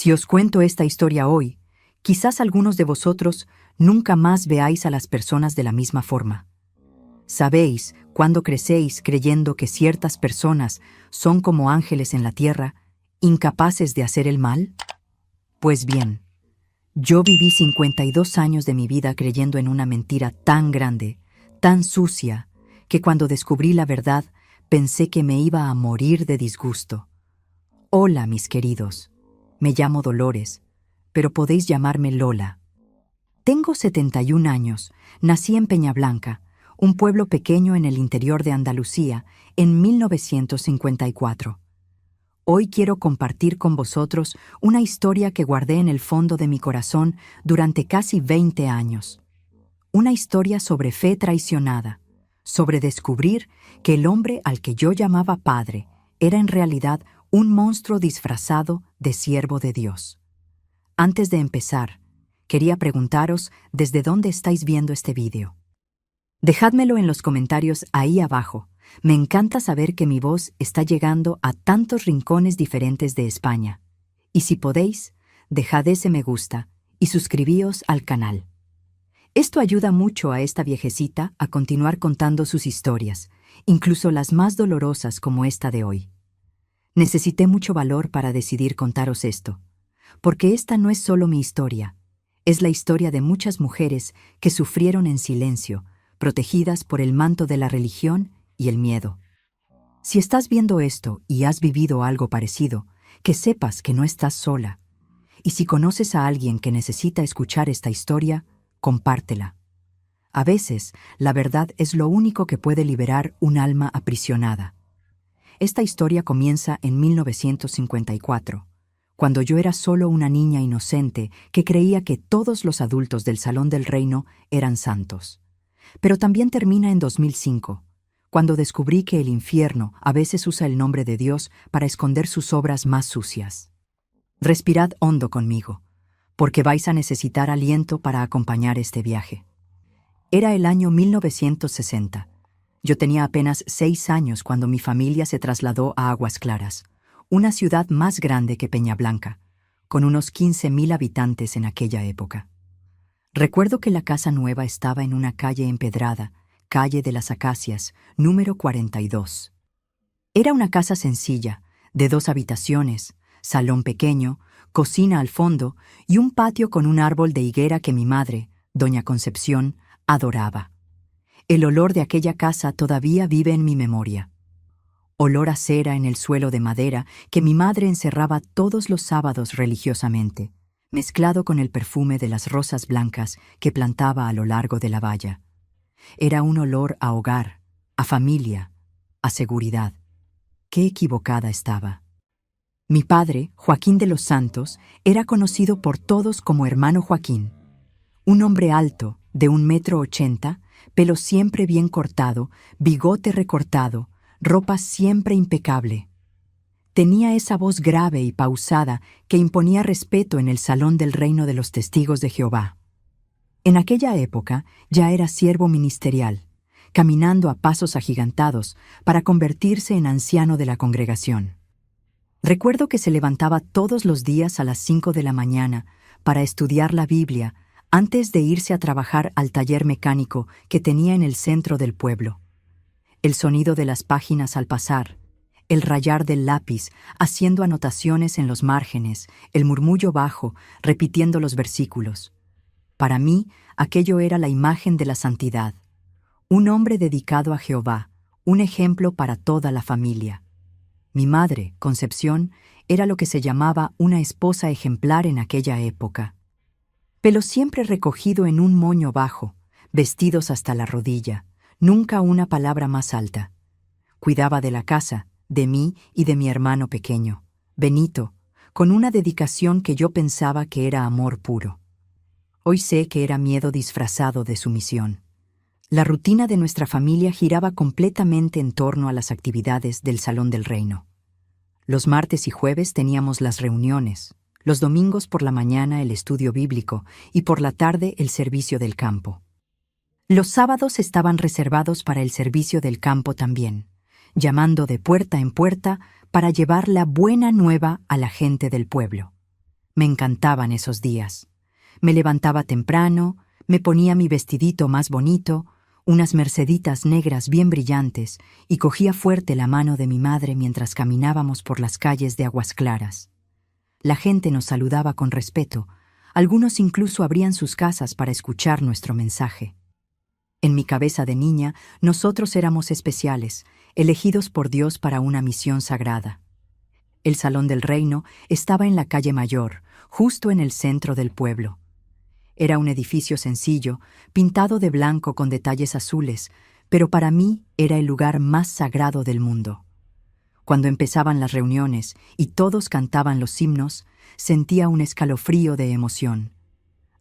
Si os cuento esta historia hoy, quizás algunos de vosotros nunca más veáis a las personas de la misma forma. ¿Sabéis cuando crecéis creyendo que ciertas personas son como ángeles en la tierra, incapaces de hacer el mal? Pues bien, yo viví 52 años de mi vida creyendo en una mentira tan grande, tan sucia, que cuando descubrí la verdad pensé que me iba a morir de disgusto. Hola, mis queridos. Me llamo Dolores, pero podéis llamarme Lola. Tengo 71 años, nací en Peñablanca, un pueblo pequeño en el interior de Andalucía, en 1954. Hoy quiero compartir con vosotros una historia que guardé en el fondo de mi corazón durante casi 20 años. Una historia sobre fe traicionada, sobre descubrir que el hombre al que yo llamaba padre era en realidad un monstruo disfrazado de siervo de Dios. Antes de empezar, quería preguntaros desde dónde estáis viendo este vídeo. Dejádmelo en los comentarios ahí abajo. Me encanta saber que mi voz está llegando a tantos rincones diferentes de España. Y si podéis, dejad ese me gusta y suscribíos al canal. Esto ayuda mucho a esta viejecita a continuar contando sus historias, incluso las más dolorosas como esta de hoy. Necesité mucho valor para decidir contaros esto, porque esta no es solo mi historia, es la historia de muchas mujeres que sufrieron en silencio, protegidas por el manto de la religión y el miedo. Si estás viendo esto y has vivido algo parecido, que sepas que no estás sola. Y si conoces a alguien que necesita escuchar esta historia, compártela. A veces, la verdad es lo único que puede liberar un alma aprisionada. Esta historia comienza en 1954, cuando yo era solo una niña inocente que creía que todos los adultos del Salón del Reino eran santos. Pero también termina en 2005, cuando descubrí que el infierno a veces usa el nombre de Dios para esconder sus obras más sucias. Respirad hondo conmigo, porque vais a necesitar aliento para acompañar este viaje. Era el año 1960. Yo tenía apenas 6 años cuando mi familia se trasladó a Aguas Claras, una ciudad más grande que Peñablanca, con unos 15.000 habitantes en aquella época. Recuerdo que la casa nueva estaba en una calle empedrada, calle de las Acacias, número 42. Era una casa sencilla, de 2 habitaciones, salón pequeño, cocina al fondo y un patio con un árbol de higuera que mi madre, doña Concepción, adoraba. El olor de aquella casa todavía vive en mi memoria. Olor a cera en el suelo de madera que mi madre encerraba todos los sábados religiosamente, mezclado con el perfume de las rosas blancas que plantaba a lo largo de la valla. Era un olor a hogar, a familia, a seguridad. Qué equivocada estaba. Mi padre, Joaquín de los Santos, era conocido por todos como Hermano Joaquín. Un hombre alto, de 1,80 m, pelo siempre bien cortado, bigote recortado, ropa siempre impecable. Tenía esa voz grave y pausada que imponía respeto en el Salón del Reino de los Testigos de Jehová. En aquella época ya era siervo ministerial, caminando a pasos agigantados para convertirse en anciano de la congregación. Recuerdo que se levantaba todos los días a las 5 de la mañana para estudiar la Biblia antes de irse a trabajar al taller mecánico que tenía en el centro del pueblo. El sonido de las páginas al pasar, el rayar del lápiz haciendo anotaciones en los márgenes, el murmullo bajo repitiendo los versículos. Para mí, aquello era la imagen de la santidad. Un hombre dedicado a Jehová, un ejemplo para toda la familia. Mi madre, Concepción, era lo que se llamaba una esposa ejemplar en aquella época. Pelo siempre recogido en un moño bajo, vestidos hasta la rodilla, nunca una palabra más alta. Cuidaba de la casa, de mí y de mi hermano pequeño, Benito, con una dedicación que yo pensaba que era amor puro. Hoy sé que era miedo disfrazado de sumisión. La rutina de nuestra familia giraba completamente en torno a las actividades del Salón del Reino. Los martes y jueves teníamos las reuniones, los domingos por la mañana el estudio bíblico y por la tarde el servicio del campo. Los sábados estaban reservados para el servicio del campo también, llamando de puerta en puerta para llevar la buena nueva a la gente del pueblo. Me encantaban esos días. Me levantaba temprano, me ponía mi vestidito más bonito, unas merceditas negras bien brillantes, y cogía fuerte la mano de mi madre mientras caminábamos por las calles de Aguas Claras. La gente nos saludaba con respeto, algunos incluso abrían sus casas para escuchar nuestro mensaje. En mi cabeza de niña, nosotros éramos especiales, elegidos por Dios para una misión sagrada. El Salón del Reino estaba en la calle Mayor, justo en el centro del pueblo. Era un edificio sencillo, pintado de blanco con detalles azules, pero para mí era el lugar más sagrado del mundo. Cuando empezaban las reuniones y todos cantaban los himnos, sentía un escalofrío de emoción.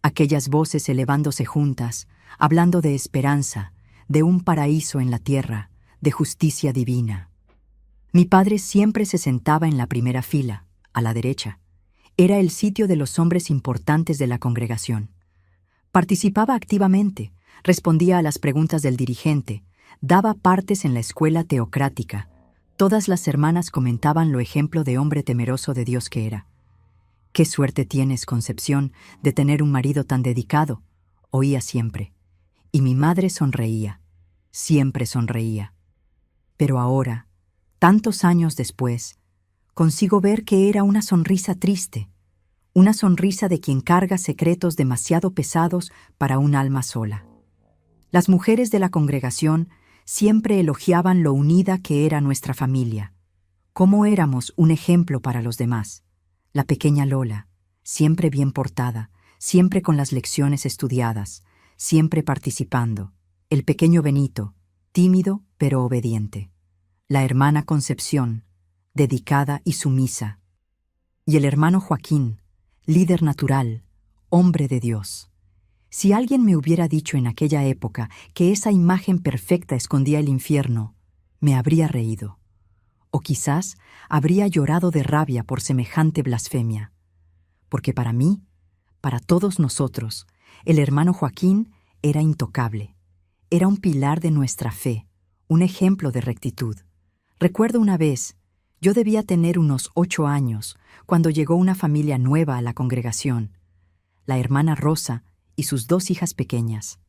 Aquellas voces elevándose juntas, hablando de esperanza, de un paraíso en la tierra, de justicia divina. Mi padre siempre se sentaba en la primera fila, a la derecha. Era el sitio de los hombres importantes de la congregación. Participaba activamente, respondía a las preguntas del dirigente, daba partes en la escuela teocrática. Todas las hermanas comentaban lo ejemplo de hombre temeroso de Dios que era. «Qué suerte tienes, Concepción, de tener un marido tan dedicado», oía siempre. Y mi madre sonreía, siempre sonreía. Pero ahora, tantos años después, consigo ver que era una sonrisa triste, una sonrisa de quien carga secretos demasiado pesados para un alma sola. Las mujeres de la congregación siempre elogiaban lo unida que era nuestra familia, cómo éramos un ejemplo para los demás. La pequeña Lola, siempre bien portada, siempre con las lecciones estudiadas, siempre participando. El pequeño Benito, tímido pero obediente. La hermana Concepción, dedicada y sumisa. Y el hermano Joaquín, líder natural, hombre de Dios. Si alguien me hubiera dicho en aquella época que esa imagen perfecta escondía el infierno, me habría reído. O quizás habría llorado de rabia por semejante blasfemia. Porque para mí, para todos nosotros, el hermano Joaquín era intocable. Era un pilar de nuestra fe, un ejemplo de rectitud. Recuerdo una vez, yo debía tener unos 8 años, cuando llegó una familia nueva a la congregación, la hermana Rosa y sus 2 hijas pequeñas.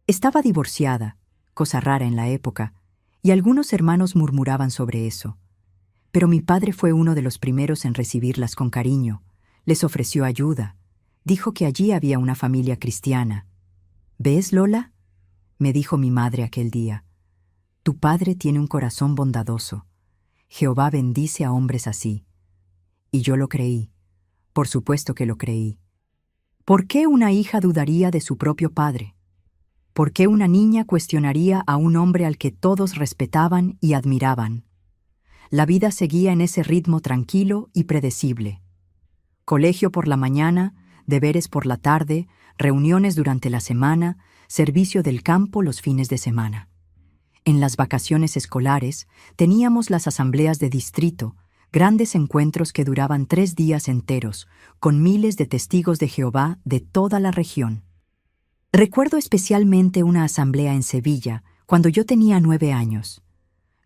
Estaba divorciada, cosa rara en la época, y algunos hermanos murmuraban sobre eso. Pero mi padre fue uno de los primeros en recibirlas con cariño, les ofreció ayuda, dijo que allí había una familia cristiana. «¿Ves, Lola?», me dijo mi madre aquel día. «Tu padre tiene un corazón bondadoso. Jehová bendice a hombres así». Y yo lo creí. Por supuesto que lo creí. ¿Por qué una hija dudaría de su propio padre? ¿Por qué una niña cuestionaría a un hombre al que todos respetaban y admiraban? La vida seguía en ese ritmo tranquilo y predecible. Colegio por la mañana, deberes por la tarde, reuniones durante la semana, servicio del campo los fines de semana. En las vacaciones escolares teníamos las asambleas de distrito, grandes encuentros que duraban 3 días enteros, con miles de testigos de Jehová de toda la región. Recuerdo especialmente una asamblea en Sevilla, cuando yo tenía 9 años.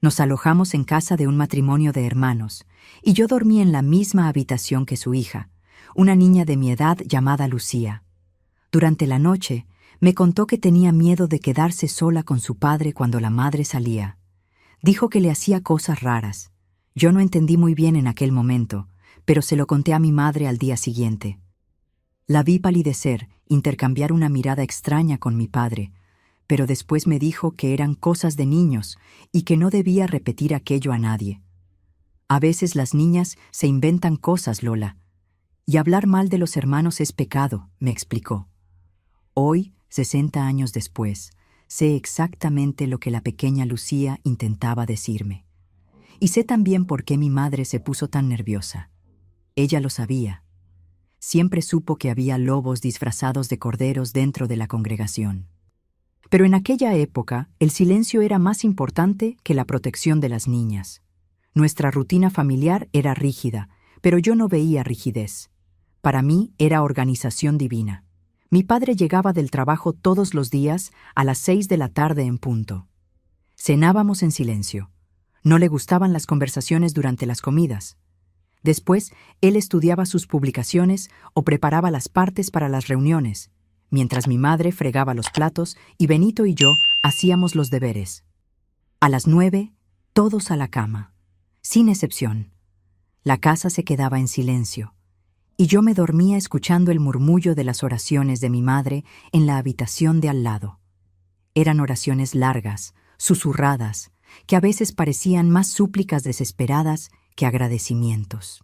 Nos alojamos en casa de un matrimonio de hermanos, y yo dormí en la misma habitación que su hija, una niña de mi edad llamada Lucía. Durante la noche, me contó que tenía miedo de quedarse sola con su padre cuando la madre salía. Dijo que le hacía cosas raras. Yo no entendí muy bien en aquel momento, pero se lo conté a mi madre al día siguiente. La vi palidecer, intercambiar una mirada extraña con mi padre, pero después me dijo que eran cosas de niños y que no debía repetir aquello a nadie. A veces las niñas se inventan cosas, Lola, y hablar mal de los hermanos es pecado, me explicó. Hoy, 60 años después, sé exactamente lo que la pequeña Lucía intentaba decirme. Y sé también por qué mi madre se puso tan nerviosa. Ella lo sabía. Siempre supo que había lobos disfrazados de corderos dentro de la congregación. Pero en aquella época, el silencio era más importante que la protección de las niñas. Nuestra rutina familiar era rígida, pero yo no veía rigidez. Para mí era organización divina. Mi padre llegaba del trabajo todos los días a las 6 de la tarde en punto. Cenábamos en silencio. No le gustaban las conversaciones durante las comidas. Después, él estudiaba sus publicaciones o preparaba las partes para las reuniones, mientras mi madre fregaba los platos y Benito y yo hacíamos los deberes. A las 9, todos a la cama, sin excepción. La casa se quedaba en silencio, y yo me dormía escuchando el murmullo de las oraciones de mi madre en la habitación de al lado. Eran oraciones largas, susurradas, que a veces parecían más súplicas desesperadas que agradecimientos.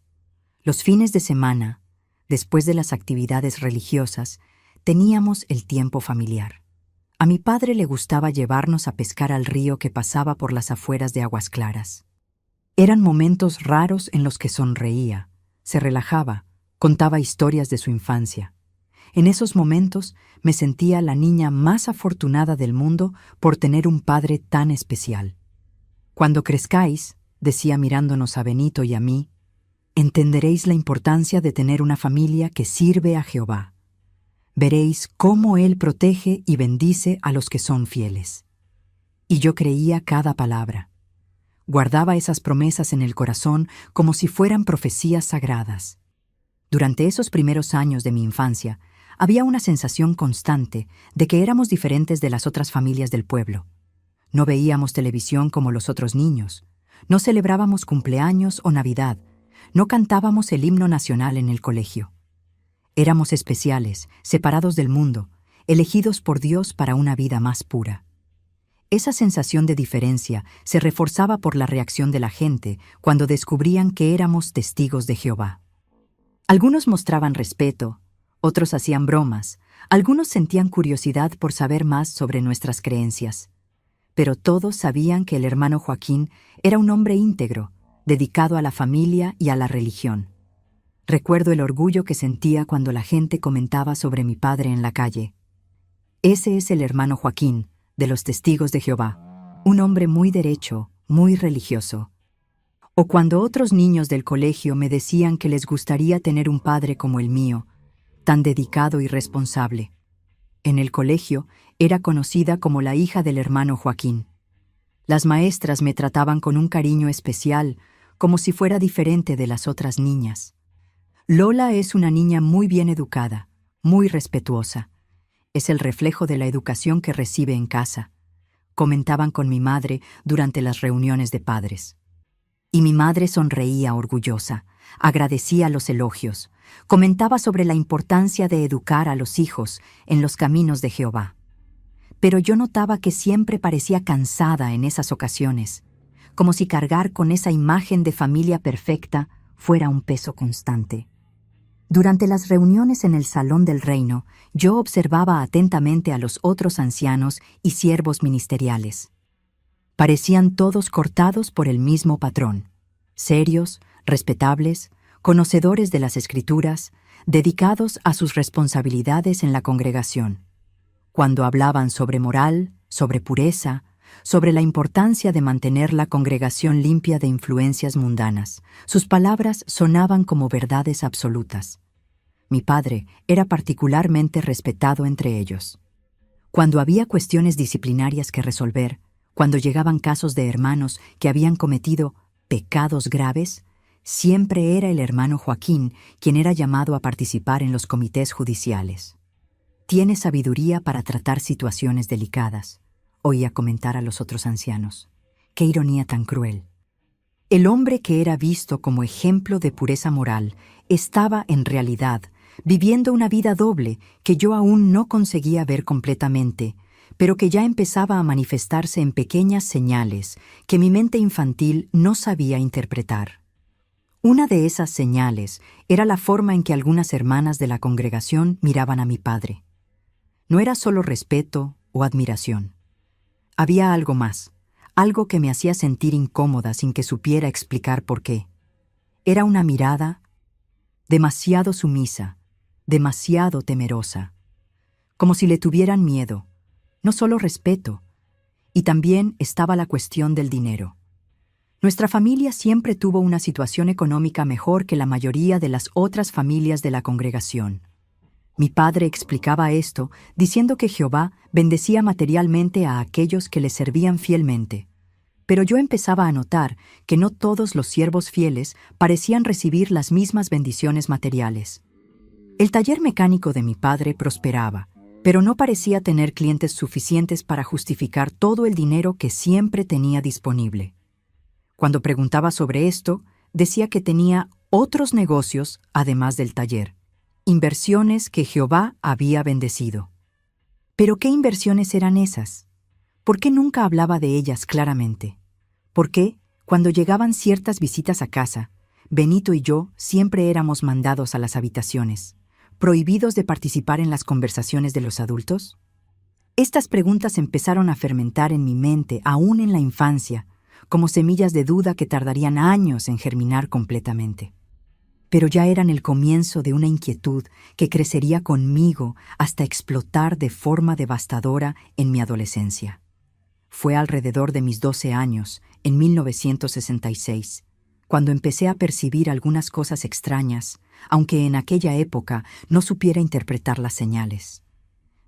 Los fines de semana, después de las actividades religiosas, teníamos el tiempo familiar. A mi padre le gustaba llevarnos a pescar al río que pasaba por las afueras de Aguas Claras. Eran momentos raros en los que sonreía, se relajaba, contaba historias de su infancia. En esos momentos me sentía la niña más afortunada del mundo por tener un padre tan especial. Cuando crezcáis, decía mirándonos a Benito y a mí, entenderéis la importancia de tener una familia que sirve a Jehová. Veréis cómo Él protege y bendice a los que son fieles. Y yo creía cada palabra. Guardaba esas promesas en el corazón como si fueran profecías sagradas. Durante esos primeros años de mi infancia, había una sensación constante de que éramos diferentes de las otras familias del pueblo. No veíamos televisión como los otros niños, no celebrábamos cumpleaños o Navidad, no cantábamos el himno nacional en el colegio. Éramos especiales, separados del mundo, elegidos por Dios para una vida más pura. Esa sensación de diferencia se reforzaba por la reacción de la gente cuando descubrían que éramos testigos de Jehová. Algunos mostraban respeto, otros hacían bromas, algunos sentían curiosidad por saber más sobre nuestras creencias. Pero todos sabían que el hermano Joaquín era un hombre íntegro, dedicado a la familia y a la religión. Recuerdo el orgullo que sentía cuando la gente comentaba sobre mi padre en la calle. Ese es el hermano Joaquín, de los Testigos de Jehová, un hombre muy derecho, muy religioso. O cuando otros niños del colegio me decían que les gustaría tener un padre como el mío, tan dedicado y responsable. En el colegio era conocida como la hija del hermano Joaquín. Las maestras me trataban con un cariño especial, como si fuera diferente de las otras niñas. Lola es una niña muy bien educada, muy respetuosa. Es el reflejo de la educación que recibe en casa, comentaban con mi madre durante las reuniones de padres. Y mi madre sonreía orgullosa, agradecía los elogios, comentaba sobre la importancia de educar a los hijos en los caminos de Jehová. Pero yo notaba que siempre parecía cansada en esas ocasiones, como si cargar con esa imagen de familia perfecta fuera un peso constante. Durante las reuniones en el Salón del Reino, yo observaba atentamente a los otros ancianos y siervos ministeriales. Parecían todos cortados por el mismo patrón, serios, respetables, conocedores de las Escrituras, dedicados a sus responsabilidades en la congregación. Cuando hablaban sobre moral, sobre pureza, sobre la importancia de mantener la congregación limpia de influencias mundanas, sus palabras sonaban como verdades absolutas. Mi padre era particularmente respetado entre ellos. Cuando había cuestiones disciplinarias que resolver, cuando llegaban casos de hermanos que habían cometido pecados graves, siempre era el hermano Joaquín quien era llamado a participar en los comités judiciales. Tiene sabiduría para tratar situaciones delicadas, oía comentar a los otros ancianos. ¡Qué ironía tan cruel! El hombre que era visto como ejemplo de pureza moral estaba, en realidad, viviendo una vida doble que yo aún no conseguía ver completamente, pero que ya empezaba a manifestarse en pequeñas señales que mi mente infantil no sabía interpretar. Una de esas señales era la forma en que algunas hermanas de la congregación miraban a mi padre. No era solo respeto o admiración. Había algo más, algo que me hacía sentir incómoda sin que supiera explicar por qué. Era una mirada demasiado sumisa, demasiado temerosa, como si le tuvieran miedo, no solo respeto, y también estaba la cuestión del dinero. Nuestra familia siempre tuvo una situación económica mejor que la mayoría de las otras familias de la congregación. Mi padre explicaba esto diciendo que Jehová bendecía materialmente a aquellos que le servían fielmente. pero yo empezaba a notar que no todos los siervos fieles parecían recibir las mismas bendiciones materiales. El taller mecánico de mi padre prosperaba, pero no parecía tener clientes suficientes para justificar todo el dinero que siempre tenía disponible. Cuando preguntaba sobre esto, decía que tenía otros negocios además del taller, inversiones que Jehová había bendecido. ¿Pero qué inversiones eran esas? ¿Por qué nunca hablaba de ellas claramente? ¿Por qué, cuando llegaban ciertas visitas a casa, Benito y yo siempre éramos mandados a las habitaciones, prohibidos de participar en las conversaciones de los adultos? Estas preguntas empezaron a fermentar en mi mente aún en la infancia, como semillas de duda que tardarían años en germinar completamente. Pero ya eran el comienzo de una inquietud que crecería conmigo hasta explotar de forma devastadora en mi adolescencia. Fue alrededor de mis 12 años, en 1966, cuando empecé a percibir algunas cosas extrañas, aunque en aquella época no supiera interpretar las señales.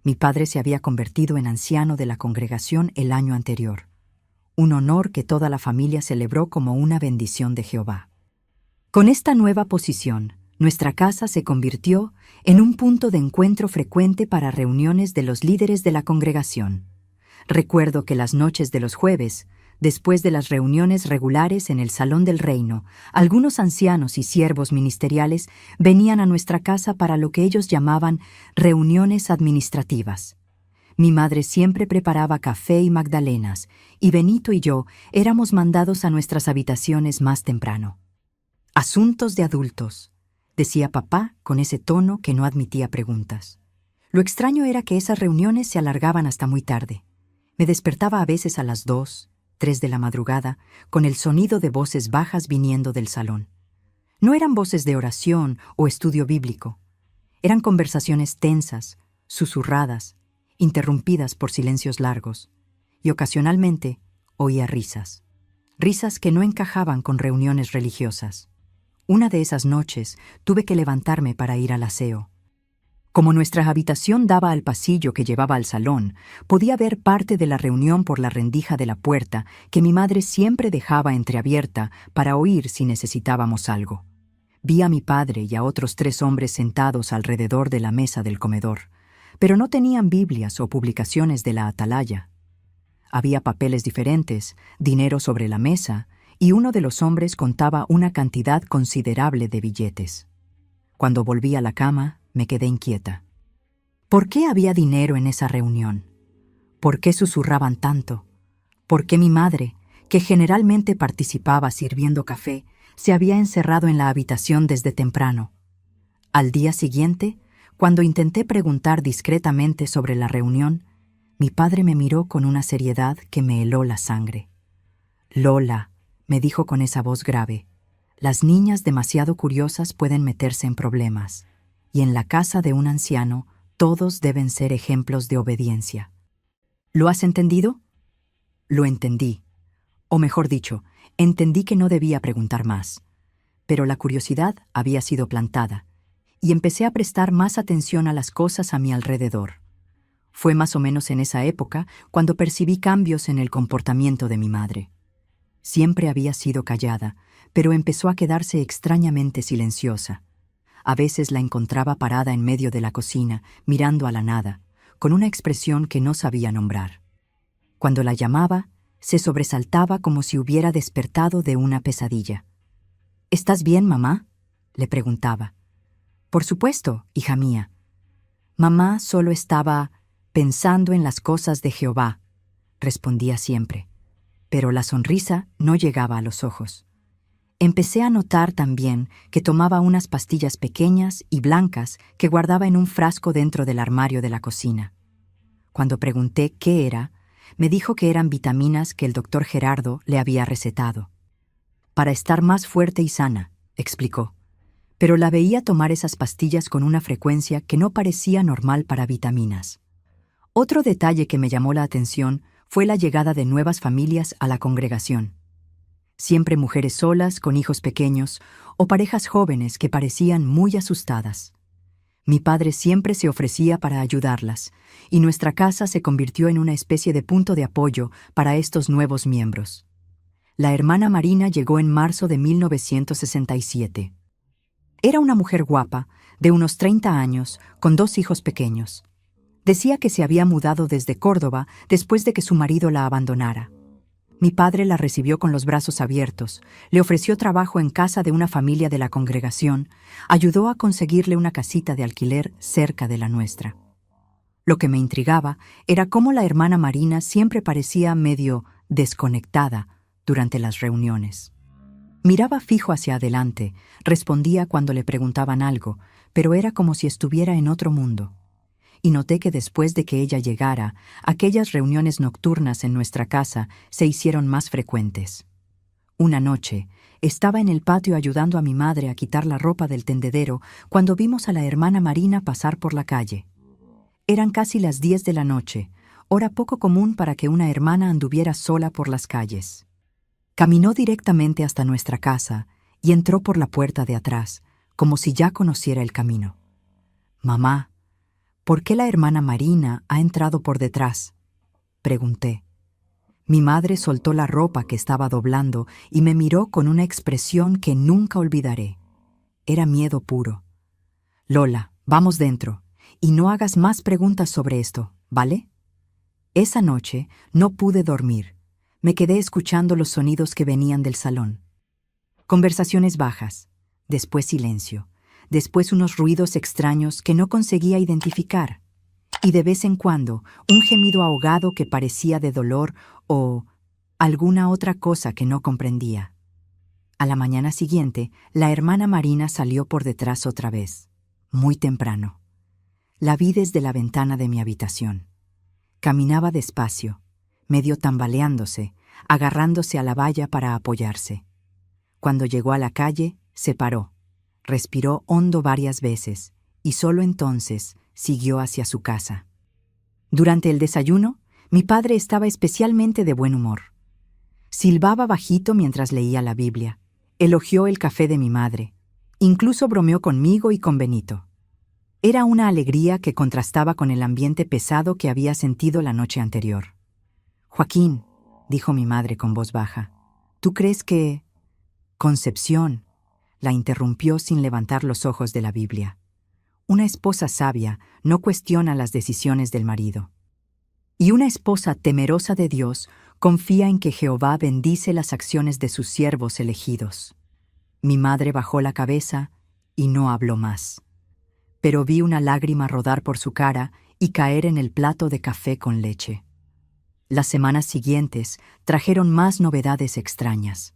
Mi padre se había convertido en anciano de la congregación el año anterior, un honor que toda la familia celebró como una bendición de Jehová. Con esta nueva posición, nuestra casa se convirtió en un punto de encuentro frecuente para reuniones de los líderes de la congregación. Recuerdo que las noches de los jueves, después de las reuniones regulares en el Salón del Reino, algunos ancianos y siervos ministeriales venían a nuestra casa para lo que ellos llamaban reuniones administrativas. Mi madre siempre preparaba café y magdalenas, y Benito y yo éramos mandados a nuestras habitaciones más temprano. «Asuntos de adultos», decía papá con ese tono que no admitía preguntas. Lo extraño era que esas reuniones se alargaban hasta muy tarde. Me despertaba a veces a las 2, 3 de la madrugada, con el sonido de voces bajas viniendo del salón. No eran voces de oración o estudio bíblico. Eran conversaciones tensas, susurradas, interrumpidas por silencios largos, y ocasionalmente oía risas. Risas que no encajaban con reuniones religiosas. Una de esas noches tuve que levantarme para ir al aseo. Como nuestra habitación daba al pasillo que llevaba al salón, podía ver parte de la reunión por la rendija de la puerta que mi madre siempre dejaba entreabierta para oír si necesitábamos algo. Vi a mi padre y a otros 3 hombres sentados alrededor de la mesa del comedor, pero no tenían Biblias o publicaciones de la atalaya. Había papeles diferentes, dinero sobre la mesa, y uno de los hombres contaba una cantidad considerable de billetes. Cuando volví a la cama, me quedé inquieta. ¿Por qué había dinero en esa reunión? ¿Por qué susurraban tanto? ¿Por qué mi madre, que generalmente participaba sirviendo café, se había encerrado en la habitación desde temprano? Al día siguiente, cuando intenté preguntar discretamente sobre la reunión, mi padre me miró con una seriedad que me heló la sangre. «Lola», me dijo con esa voz grave, «las niñas demasiado curiosas pueden meterse en problemas, y en la casa de un anciano todos deben ser ejemplos de obediencia». ¿Lo has entendido? Lo entendí. O mejor dicho, entendí que no debía preguntar más. Pero la curiosidad había sido plantada, y empecé a prestar más atención a las cosas a mi alrededor. Fue más o menos en esa época cuando percibí cambios en el comportamiento de mi madre. Siempre había sido callada, pero empezó a quedarse extrañamente silenciosa. A veces la encontraba parada en medio de la cocina, mirando a la nada, con una expresión que no sabía nombrar. Cuando la llamaba, se sobresaltaba como si hubiera despertado de una pesadilla. «¿Estás bien, mamá?», le preguntaba. «Por supuesto, hija mía». Mamá solo estaba pensando en las cosas de Jehová, respondía siempre, pero la sonrisa no llegaba a los ojos. Empecé a notar también que tomaba unas pastillas pequeñas y blancas que guardaba en un frasco dentro del armario de la cocina. Cuando pregunté qué era, me dijo que eran vitaminas que el doctor Gerardo le había recetado. «Para estar más fuerte y sana», explicó. Pero la veía tomar esas pastillas con una frecuencia que no parecía normal para vitaminas. Otro detalle que me llamó la atención fue la llegada de nuevas familias a la congregación. Siempre mujeres solas, con hijos pequeños, o parejas jóvenes que parecían muy asustadas. Mi padre siempre se ofrecía para ayudarlas, y nuestra casa se convirtió en una especie de punto de apoyo para estos nuevos miembros. La hermana Marina llegó en marzo de 1967. Era una mujer guapa, de unos 30 años, con 2 hijos pequeños. Decía que se había mudado desde Córdoba después de que su marido la abandonara. Mi padre la recibió con los brazos abiertos, le ofreció trabajo en casa de una familia de la congregación, ayudó a conseguirle una casita de alquiler cerca de la nuestra. Lo que me intrigaba era cómo la hermana Marina siempre parecía medio desconectada durante las reuniones. Miraba fijo hacia adelante, respondía cuando le preguntaban algo, pero era como si estuviera en otro mundo. Y noté que después de que ella llegara, aquellas reuniones nocturnas en nuestra casa se hicieron más frecuentes. Una noche, estaba en el patio ayudando a mi madre a quitar la ropa del tendedero cuando vimos a la hermana Marina pasar por la calle. Eran casi las 10 de la noche, hora poco común para que una hermana anduviera sola por las calles. Caminó directamente hasta nuestra casa y entró por la puerta de atrás, como si ya conociera el camino. «Mamá, ¿por qué la hermana Marina ha entrado por detrás?», pregunté. Mi madre soltó la ropa que estaba doblando y me miró con una expresión que nunca olvidaré. Era miedo puro. «Lola, vamos dentro, y no hagas más preguntas sobre esto, ¿vale?». Esa noche no pude dormir. Me quedé escuchando los sonidos que venían del salón. Conversaciones bajas, después silencio, después unos ruidos extraños que no conseguía identificar, y de vez en cuando un gemido ahogado que parecía de dolor o alguna otra cosa que no comprendía. A la mañana siguiente, la hermana Marina salió por detrás otra vez, muy temprano. La vi desde la ventana de mi habitación. Caminaba despacio, medio tambaleándose, agarrándose a la valla para apoyarse. Cuando llegó a la calle, se paró, respiró hondo varias veces y solo entonces siguió hacia su casa. Durante el desayuno, mi padre estaba especialmente de buen humor. Silbaba bajito mientras leía la Biblia, elogió el café de mi madre, incluso bromeó conmigo y con Benito. Era una alegría que contrastaba con el ambiente pesado que había sentido la noche anterior. «Joaquín», dijo mi madre con voz baja, «¿tú crees que...?» «Concepción», la interrumpió sin levantar los ojos de la Biblia. «Una esposa sabia no cuestiona las decisiones del marido. Y una esposa temerosa de Dios confía en que Jehová bendice las acciones de sus siervos elegidos». Mi madre bajó la cabeza y no habló más. Pero vi una lágrima rodar por su cara y caer en el plato de café con leche. Las semanas siguientes trajeron más novedades extrañas.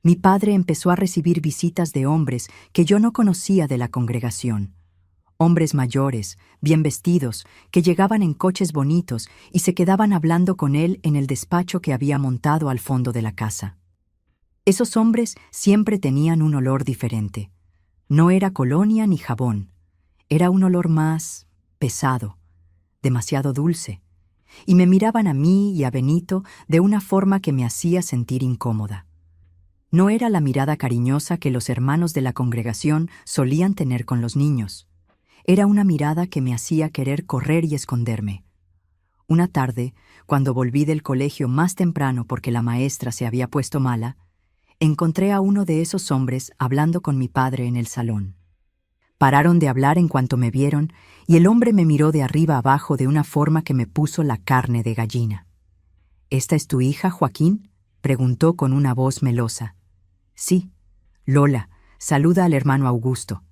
Mi padre empezó a recibir visitas de hombres que yo no conocía de la congregación. Hombres mayores, bien vestidos, que llegaban en coches bonitos y se quedaban hablando con él en el despacho que había montado al fondo de la casa. Esos hombres siempre tenían un olor diferente. No era colonia ni jabón. Era un olor más pesado, demasiado dulce, y me miraban a mí y a Benito de una forma que me hacía sentir incómoda. No era la mirada cariñosa que los hermanos de la congregación solían tener con los niños. Era una mirada que me hacía querer correr y esconderme. Una tarde, cuando volví del colegio más temprano porque la maestra se había puesto mala, encontré a uno de esos hombres hablando con mi padre en el salón. Pararon de hablar en cuanto me vieron y el hombre me miró de arriba abajo de una forma que me puso la carne de gallina. «¿Esta es tu hija, Joaquín?», preguntó con una voz melosa. «Sí, Lola, saluda al hermano Augusto».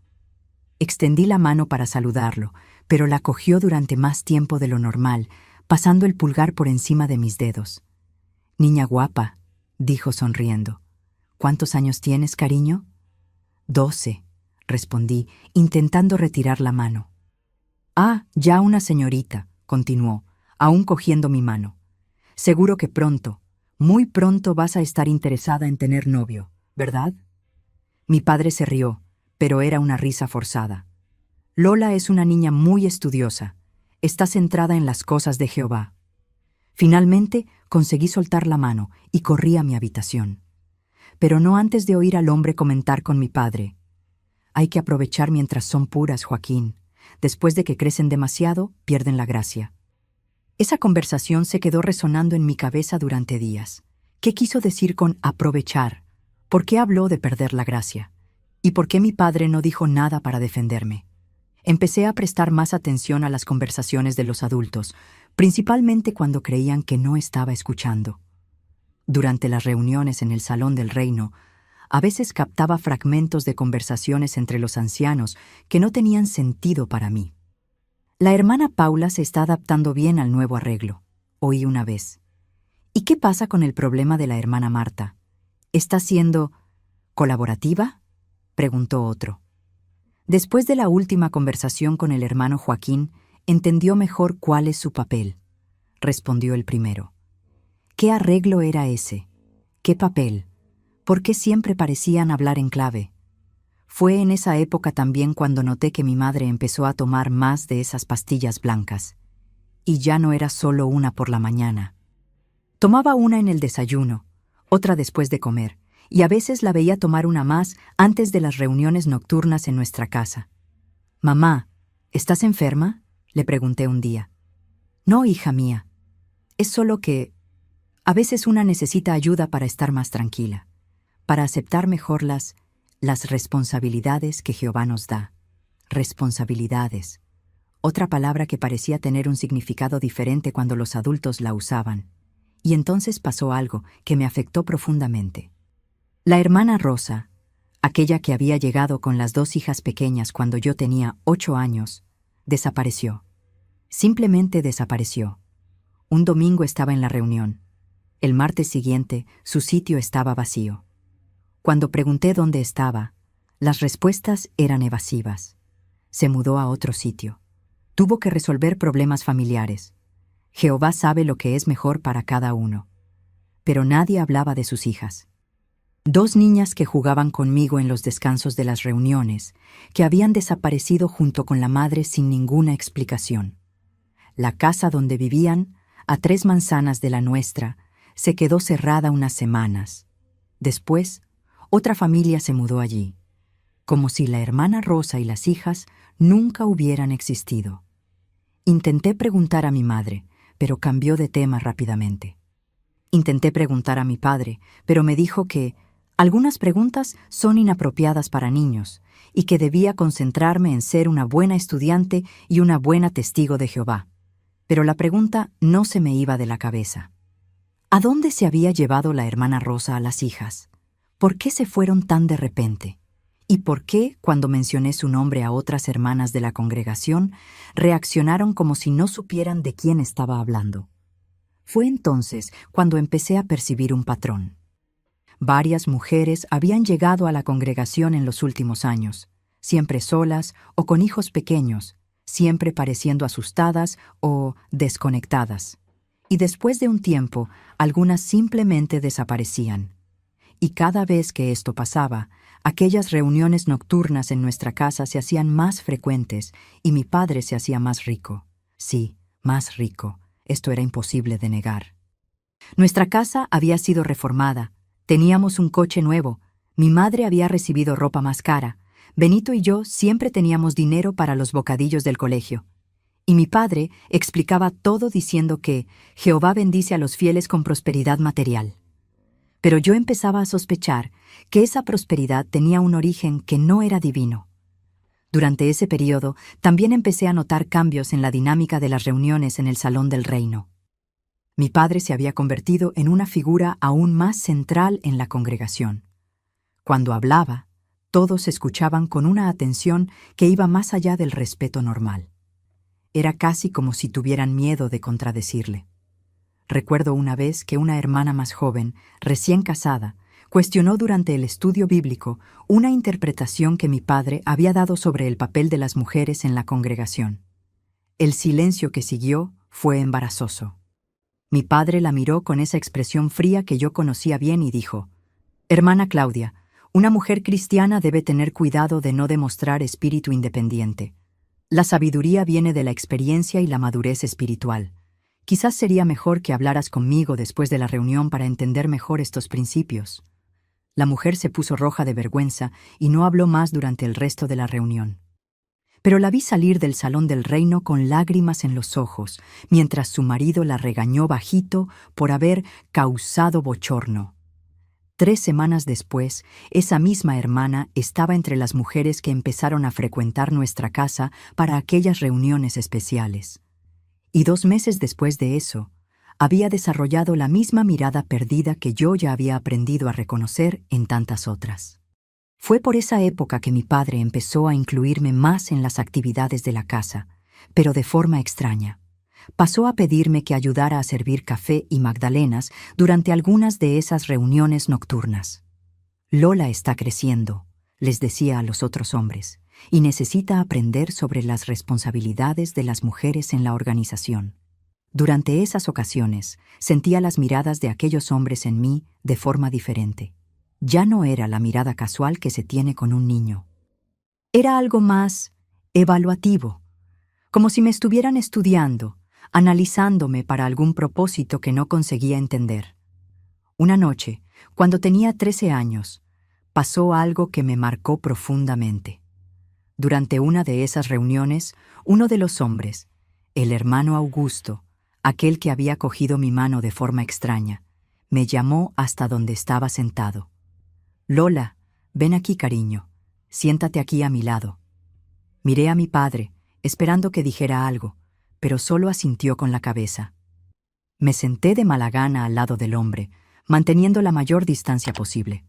Extendí la mano para saludarlo, pero la cogió durante más tiempo de lo normal, pasando el pulgar por encima de mis dedos. «Niña guapa», dijo sonriendo. «¿Cuántos años tienes, cariño?» «12», respondí, intentando retirar la mano. «Ah, ya una señorita», continuó, aún cogiendo mi mano. «Seguro que pronto, muy pronto vas a estar interesada en tener novio, ¿verdad?». Mi padre se rió, pero era una risa forzada. «Lola es una niña muy estudiosa. Está centrada en las cosas de Jehová». Finalmente conseguí soltar la mano y corrí a mi habitación. Pero no antes de oír al hombre comentar con mi padre: «Hay que aprovechar mientras son puras, Joaquín. Después de que crecen demasiado, pierden la gracia». Esa conversación se quedó resonando en mi cabeza durante días. ¿Qué quiso decir con aprovechar? ¿Por qué habló de perder la gracia? ¿Y por qué mi padre no dijo nada para defenderme? Empecé a prestar más atención a las conversaciones de los adultos, principalmente cuando creían que no estaba escuchando. Durante las reuniones en el Salón del Reino, a veces captaba fragmentos de conversaciones entre los ancianos que no tenían sentido para mí. La hermana Paula se está adaptando bien al nuevo arreglo, oí una vez. ¿Y qué pasa con el problema de la hermana Marta? ¿Está siendo colaborativa?, preguntó otro. Después de la última conversación con el hermano Joaquín, entendió mejor cuál es su papel, respondió el primero. ¿Qué arreglo era ese? ¿Qué papel? ¿Por qué siempre parecían hablar en clave? Fue en esa época también cuando noté que mi madre empezó a tomar más de esas pastillas blancas. Y ya no era solo una por la mañana. Tomaba una en el desayuno, otra después de comer, y a veces la veía tomar una más antes de las reuniones nocturnas en nuestra casa. «Mamá, ¿estás enferma?», le pregunté un día. «No, hija mía. Es solo que a veces una necesita ayuda para estar más tranquila, para aceptar mejor las responsabilidades que Jehová nos da». Responsabilidades. Otra palabra que parecía tener un significado diferente cuando los adultos la usaban. Y entonces pasó algo que me afectó profundamente. La hermana Rosa, aquella que había llegado con las 2 hijas pequeñas cuando yo tenía 8 años, desapareció. Simplemente desapareció. Un domingo estaba en la reunión. El martes siguiente, su sitio estaba vacío. Cuando pregunté dónde estaba, las respuestas eran evasivas. Se mudó a otro sitio. Tuvo que resolver problemas familiares. Jehová sabe lo que es mejor para cada uno. Pero nadie hablaba de sus hijas. 2 niñas que jugaban conmigo en los descansos de las reuniones, que habían desaparecido junto con la madre sin ninguna explicación. La casa donde vivían, a 3 manzanas de la nuestra, se quedó cerrada unas semanas. Después, otra familia se mudó allí, como si la hermana Rosa y las hijas nunca hubieran existido. Intenté preguntar a mi madre, pero cambió de tema rápidamente. Intenté preguntar a mi padre, pero me dijo que algunas preguntas son inapropiadas para niños y que debía concentrarme en ser una buena estudiante y una buena testigo de Jehová. Pero la pregunta no se me iba de la cabeza. ¿A dónde se había llevado la hermana Rosa a las hijas? ¿Por qué se fueron tan de repente? ¿Y por qué, cuando mencioné su nombre a otras hermanas de la congregación, reaccionaron como si no supieran de quién estaba hablando? Fue entonces cuando empecé a percibir un patrón. Varias mujeres habían llegado a la congregación en los últimos años, siempre solas o con hijos pequeños, siempre pareciendo asustadas o desconectadas. Y después de un tiempo, algunas simplemente desaparecían. Y cada vez que esto pasaba, aquellas reuniones nocturnas en nuestra casa se hacían más frecuentes y mi padre se hacía más rico. Sí, más rico. Esto era imposible de negar. Nuestra casa había sido reformada. Teníamos un coche nuevo. Mi madre había recibido ropa más cara. Benito y yo siempre teníamos dinero para los bocadillos del colegio. Y mi padre explicaba todo diciendo que Jehová bendice a los fieles con prosperidad material. Pero yo empezaba a sospechar que esa prosperidad tenía un origen que no era divino. Durante ese periodo, también empecé a notar cambios en la dinámica de las reuniones en el Salón del Reino. Mi padre se había convertido en una figura aún más central en la congregación. Cuando hablaba, todos escuchaban con una atención que iba más allá del respeto normal. Era casi como si tuvieran miedo de contradecirle. Recuerdo una vez que una hermana más joven, recién casada, cuestionó durante el estudio bíblico una interpretación que mi padre había dado sobre el papel de las mujeres en la congregación. El silencio que siguió fue embarazoso. Mi padre la miró con esa expresión fría que yo conocía bien y dijo: «Hermana Claudia, una mujer cristiana debe tener cuidado de no demostrar espíritu independiente. La sabiduría viene de la experiencia y la madurez espiritual. Quizás sería mejor que hablaras conmigo después de la reunión para entender mejor estos principios». La mujer se puso roja de vergüenza y no habló más durante el resto de la reunión. pero la vi salir del salón del reino con lágrimas en los ojos, mientras su marido la regañó bajito por haber causado bochorno. 3 semanas después, esa misma hermana estaba entre las mujeres que empezaron a frecuentar nuestra casa para aquellas reuniones especiales. Y 2 meses después de eso, había desarrollado la misma mirada perdida que yo ya había aprendido a reconocer en tantas otras. Fue por esa época que mi padre empezó a incluirme más en las actividades de la casa, pero de forma extraña. Pasó a pedirme que ayudara a servir café y magdalenas durante algunas de esas reuniones nocturnas. Lola está creciendo, les decía a los otros hombres, y necesita aprender sobre las responsabilidades de las mujeres en la organización. Durante esas ocasiones, sentía las miradas de aquellos hombres en mí de forma diferente. Ya no era la mirada casual que se tiene con un niño. Era algo más evaluativo, como si me estuvieran estudiando, analizándome para algún propósito que no conseguía entender. Una noche, cuando tenía 13 años, pasó algo que me marcó profundamente. Durante una de esas reuniones, uno de los hombres, el hermano Augusto, aquel que había cogido mi mano de forma extraña, me llamó hasta donde estaba sentado. «Lola, ven aquí, cariño. Siéntate aquí a mi lado». Miré a mi padre, esperando que dijera algo, pero solo asintió con la cabeza. Me senté de mala gana al lado del hombre, manteniendo la mayor distancia posible.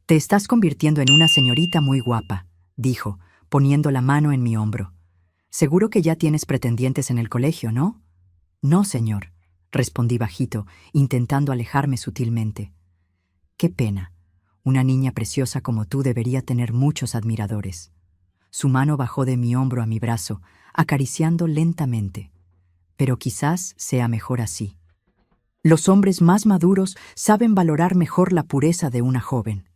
«Te estás convirtiendo en una señorita muy guapa», dijo, poniendo la mano en mi hombro. «Seguro que ya tienes pretendientes en el colegio, ¿no?» «No, señor», respondí bajito, intentando alejarme sutilmente. «Qué pena. Una niña preciosa como tú debería tener muchos admiradores». Su mano bajó de mi hombro a mi brazo, acariciando lentamente. «Pero quizás sea mejor así. Los hombres más maduros saben valorar mejor la pureza de una joven».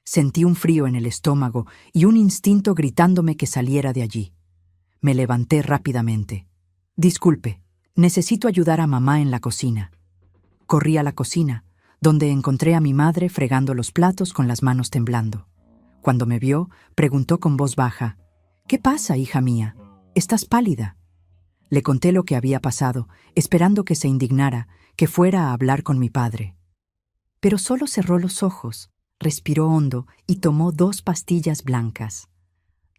Sentí un frío en el estómago y un instinto gritándome que saliera de allí. Me levanté rápidamente. «Disculpe, necesito ayudar a mamá en la cocina». Corrí a la cocina, donde encontré a mi madre fregando los platos con las manos temblando. Cuando me vio, preguntó con voz baja: «¿Qué pasa, hija mía? Estás pálida». Le conté lo que había pasado, esperando que se indignara, que fuera a hablar con mi padre. Pero solo cerró los ojos, respiró hondo y tomó 2 pastillas blancas.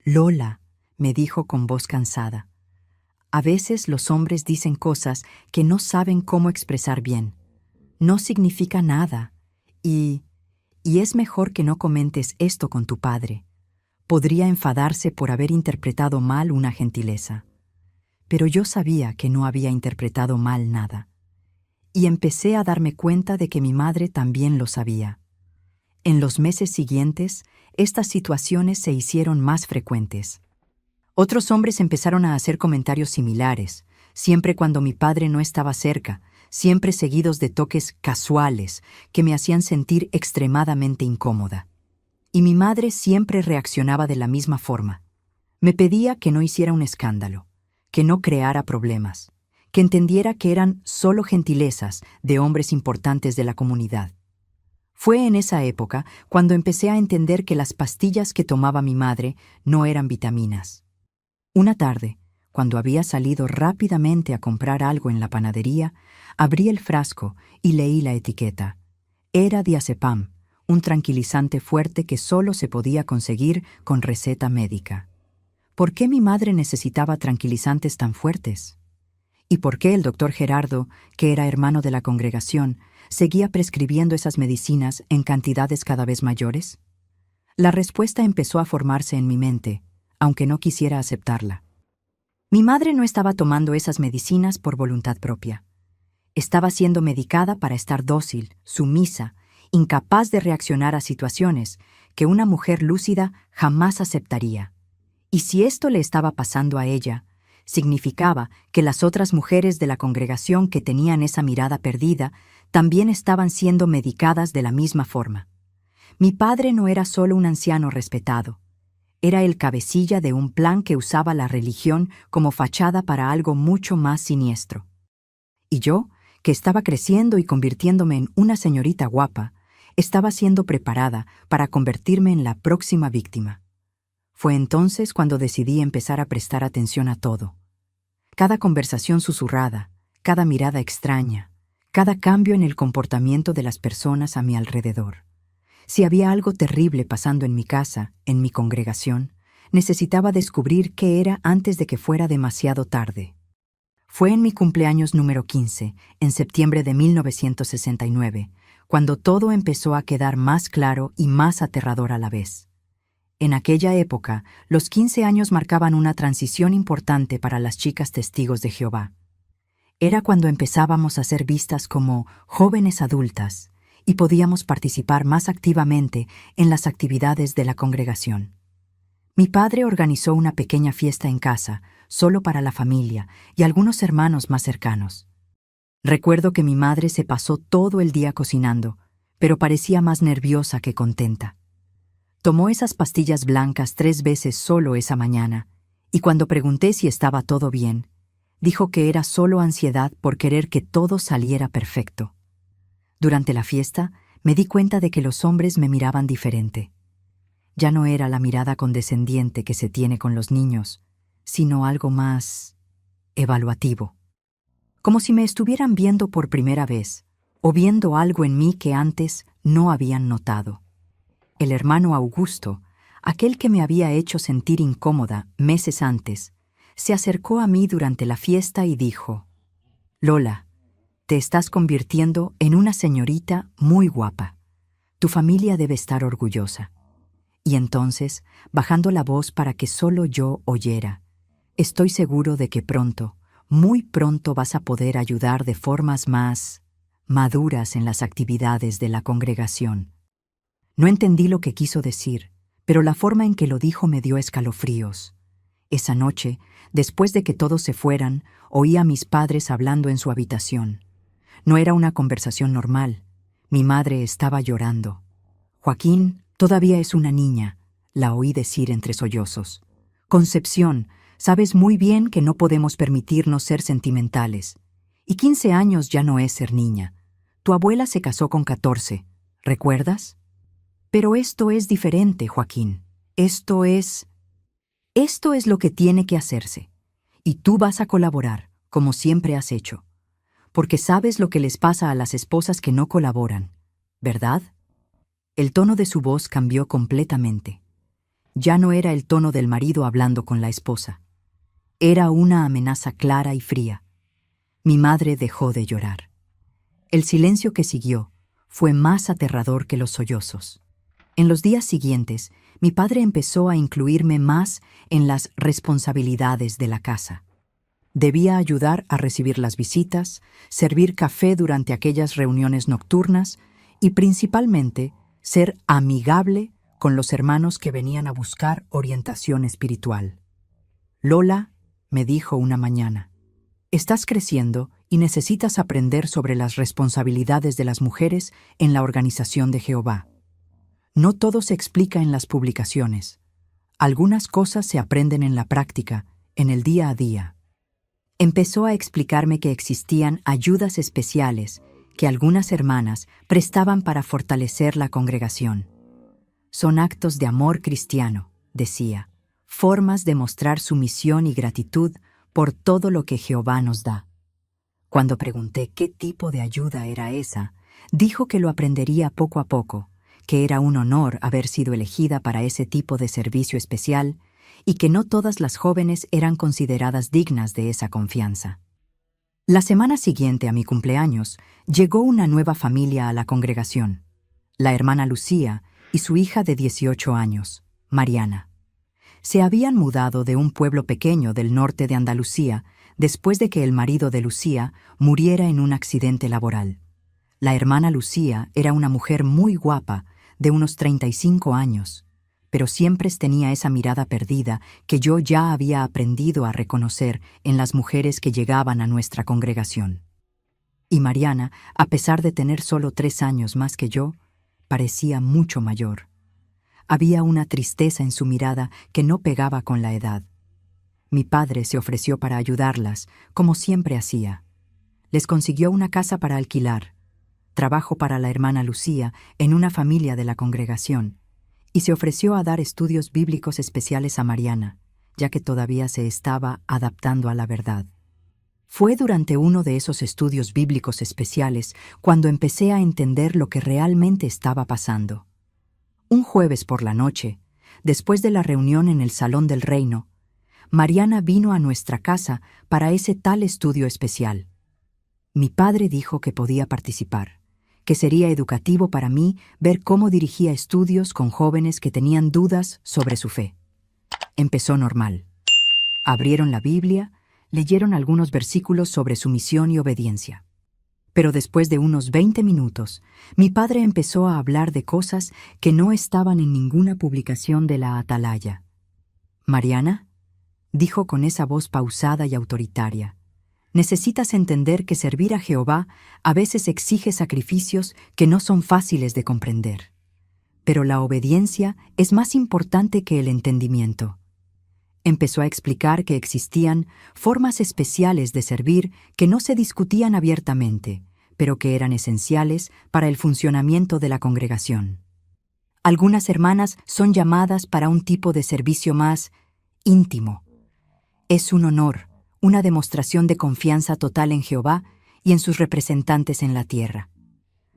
«Lola», me dijo con voz cansada, «a veces los hombres dicen cosas que no saben cómo expresar bien. No significa nada, y es mejor que no comentes esto con tu padre. Podría enfadarse por haber interpretado mal una gentileza». Pero yo sabía que no había interpretado mal nada. Y empecé a darme cuenta de que mi madre también lo sabía. En los meses siguientes, estas situaciones se hicieron más frecuentes. Otros hombres empezaron a hacer comentarios similares, siempre cuando mi padre no estaba cerca, siempre seguidos de toques casuales que me hacían sentir extremadamente incómoda. Y mi madre siempre reaccionaba de la misma forma. Me pedía que no hiciera un escándalo, que no creara problemas, que entendiera que eran solo gentilezas de hombres importantes de la comunidad. Fue en esa época cuando empecé a entender que las pastillas que tomaba mi madre no eran vitaminas. Una tarde, cuando había salido rápidamente a comprar algo en la panadería, abrí el frasco y leí la etiqueta. Era diazepam, un tranquilizante fuerte que solo se podía conseguir con receta médica. ¿Por qué mi madre necesitaba tranquilizantes tan fuertes? ¿Y por qué el doctor Gerardo, que era hermano de la congregación, seguía prescribiendo esas medicinas en cantidades cada vez mayores? La respuesta empezó a formarse en mi mente, aunque no quisiera aceptarla. Mi madre no estaba tomando esas medicinas por voluntad propia. Estaba siendo medicada para estar dócil, sumisa, incapaz de reaccionar a situaciones que una mujer lúcida jamás aceptaría. Y si esto le estaba pasando a ella, significaba que las otras mujeres de la congregación que tenían esa mirada perdida también estaban siendo medicadas de la misma forma. Mi padre no era solo un anciano respetado. Era el cabecilla de un plan que usaba la religión como fachada para algo mucho más siniestro. Y yo, que estaba creciendo y convirtiéndome en una señorita guapa, estaba siendo preparada para convertirme en la próxima víctima. Fue entonces cuando decidí empezar a prestar atención a todo. Cada conversación susurrada, cada mirada extraña, cada cambio en el comportamiento de las personas a mi alrededor. Si había algo terrible pasando en mi casa, en mi congregación, necesitaba descubrir qué era antes de que fuera demasiado tarde. Fue en mi cumpleaños número 15, en septiembre de 1969, cuando todo empezó a quedar más claro y más aterrador a la vez. En aquella época, los 15 años marcaban una transición importante para las chicas testigos de Jehová. Era cuando empezábamos a ser vistas como jóvenes adultas y podíamos participar más activamente en las actividades de la congregación. Mi padre organizó una pequeña fiesta en casa, solo para la familia y algunos hermanos más cercanos. Recuerdo que mi madre se pasó todo el día cocinando, pero parecía más nerviosa que contenta. Tomó esas pastillas blancas 3 veces solo esa mañana, y cuando pregunté si estaba todo bien, dijo que era solo ansiedad por querer que todo saliera perfecto. Durante la fiesta, me di cuenta de que los hombres me miraban diferente. Ya no era la mirada condescendiente que se tiene con los niños, sino algo más evaluativo. Como si me estuvieran viendo por primera vez, o viendo algo en mí que antes no habían notado. El hermano Augusto, aquel que me había hecho sentir incómoda meses antes, se acercó a mí durante la fiesta y dijo: «Lola, te estás convirtiendo en una señorita muy guapa. Tu familia debe estar orgullosa». Y entonces, bajando la voz para que solo yo oyera: «Estoy seguro de que pronto, muy pronto vas a poder ayudar de formas más maduras en las actividades de la congregación». No entendí lo que quiso decir, pero la forma en que lo dijo me dio escalofríos. Esa noche, después de que todos se fueran, oí a mis padres hablando en su habitación. No era una conversación normal. Mi madre estaba llorando. «Joaquín, todavía es una niña», la oí decir entre sollozos. «Concepción, sabes muy bien que no podemos permitirnos ser sentimentales. Y 15 años ya no es ser niña. Tu abuela se casó con 14, ¿recuerdas? Pero esto es diferente, Joaquín. Esto es lo que tiene que hacerse. Y tú vas a colaborar, como siempre has hecho. Porque sabes lo que les pasa a las esposas que no colaboran, ¿verdad?». El tono de su voz cambió completamente. Ya no era el tono del marido hablando con la esposa. Era una amenaza clara y fría. Mi madre dejó de llorar. El silencio que siguió fue más aterrador que los sollozos. En los días siguientes, mi padre empezó a incluirme más en las responsabilidades de la casa. Debía ayudar a recibir las visitas, servir café durante aquellas reuniones nocturnas y principalmente ser amigable con los hermanos que venían a buscar orientación espiritual. «Lola», me dijo una mañana, «estás creciendo y necesitas aprender sobre las responsabilidades de las mujeres en la organización de Jehová. No todo se explica en las publicaciones. Algunas cosas se aprenden en la práctica, en el día a día». Empezó a explicarme que existían ayudas especiales que algunas hermanas prestaban para fortalecer la congregación. «Son actos de amor cristiano», decía, «formas de mostrar sumisión y gratitud por todo lo que Jehová nos da». Cuando pregunté qué tipo de ayuda era esa, dijo que lo aprendería poco a poco, que era un honor haber sido elegida para ese tipo de servicio especial y que no todas las jóvenes eran consideradas dignas de esa confianza. La semana siguiente a mi cumpleaños, llegó una nueva familia a la congregación, la hermana Lucía y su hija de 18 años, Mariana. Se habían mudado de un pueblo pequeño del norte de Andalucía después de que el marido de Lucía muriera en un accidente laboral. La hermana Lucía era una mujer muy guapa, de unos 35 años, pero siempre tenía esa mirada perdida que yo ya había aprendido a reconocer en las mujeres que llegaban a nuestra congregación. Y Mariana, a pesar de tener solo 3 años más que yo, parecía mucho mayor. Había una tristeza en su mirada que no pegaba con la edad. Mi padre se ofreció para ayudarlas, como siempre hacía. Les consiguió una casa para alquilar, trabajo para la hermana Lucía en una familia de la congregación, y se ofreció a dar estudios bíblicos especiales a Mariana, ya que todavía se estaba adaptando a la verdad. Fue durante uno de esos estudios bíblicos especiales cuando empecé a entender lo que realmente estaba pasando. Un jueves por la noche, después de la reunión en el Salón del Reino, Mariana vino a nuestra casa para ese tal estudio especial. Mi padre dijo que podía participar, que sería educativo para mí ver cómo dirigía estudios con jóvenes que tenían dudas sobre su fe. Empezó normal. Abrieron la Biblia, leyeron algunos versículos sobre sumisión y obediencia. Pero después de unos 20 minutos, mi padre empezó a hablar de cosas que no estaban en ninguna publicación de la Atalaya. «Mariana», dijo con esa voz pausada y autoritaria, «necesitas entender que servir a Jehová a veces exige sacrificios que no son fáciles de comprender. Pero la obediencia es más importante que el entendimiento». Empezó a explicar que existían formas especiales de servir que no se discutían abiertamente, pero que eran esenciales para el funcionamiento de la congregación. Algunas hermanas son llamadas para un tipo de servicio más íntimo. Es un honor, una demostración de confianza total en Jehová y en sus representantes en la tierra.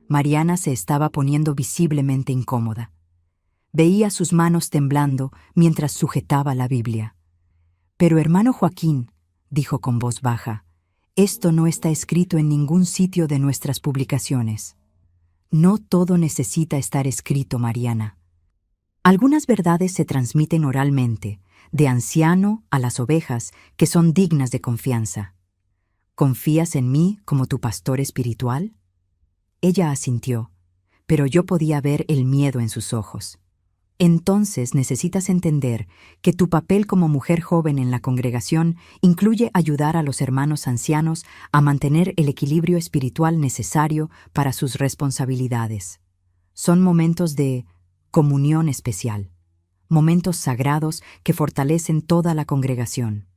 Mariana se estaba poniendo visiblemente incómoda. Veía sus manos temblando mientras sujetaba la Biblia. «Pero hermano Joaquín», dijo con voz baja, «esto no está escrito en ningún sitio de nuestras publicaciones». No todo necesita estar escrito, Mariana. Algunas verdades se transmiten oralmente, de anciano a las ovejas, que son dignas de confianza. ¿Confías en mí como tu pastor espiritual? Ella asintió, pero yo podía ver el miedo en sus ojos. Entonces necesitas entender que tu papel como mujer joven en la congregación incluye ayudar a los hermanos ancianos a mantener el equilibrio espiritual necesario para sus responsabilidades. Son momentos de comunión especial, momentos sagrados que fortalecen toda la congregación.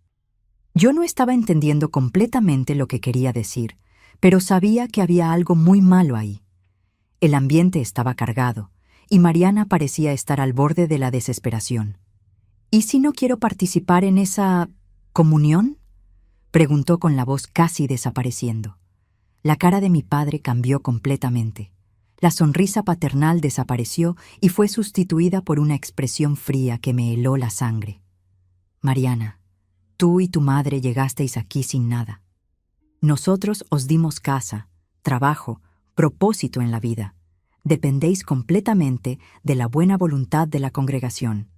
Yo no estaba entendiendo completamente lo que quería decir, pero sabía que había algo muy malo ahí. El ambiente estaba cargado, y Mariana parecía estar al borde de la desesperación. «¿Y si no quiero participar en esa comunión?», preguntó con la voz casi desapareciendo. La cara de mi padre cambió completamente. La sonrisa paternal desapareció y fue sustituida por una expresión fría que me heló la sangre. «Mariana, tú y tu madre llegasteis aquí sin nada. Nosotros os dimos casa, trabajo, propósito en la vida. Dependéis completamente de la buena voluntad de la congregación.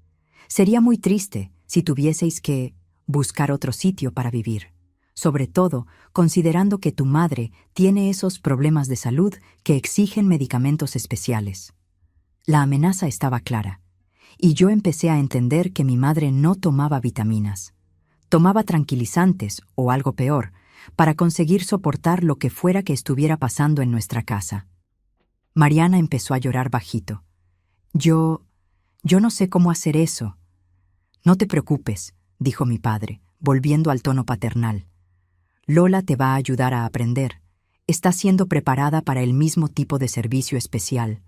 Sería muy triste si tuvieseis que buscar otro sitio para vivir, sobre todo considerando que tu madre tiene esos problemas de salud que exigen medicamentos especiales». La amenaza estaba clara, y yo empecé a entender que mi madre no tomaba vitaminas. Tomaba tranquilizantes, o algo peor, para conseguir soportar lo que fuera que estuviera pasando en nuestra casa. Mariana empezó a llorar bajito. Yo no sé cómo hacer eso». «No te preocupes», dijo mi padre, volviendo al tono paternal. «Lola te va a ayudar a aprender. Está siendo preparada para el mismo tipo de servicio especial.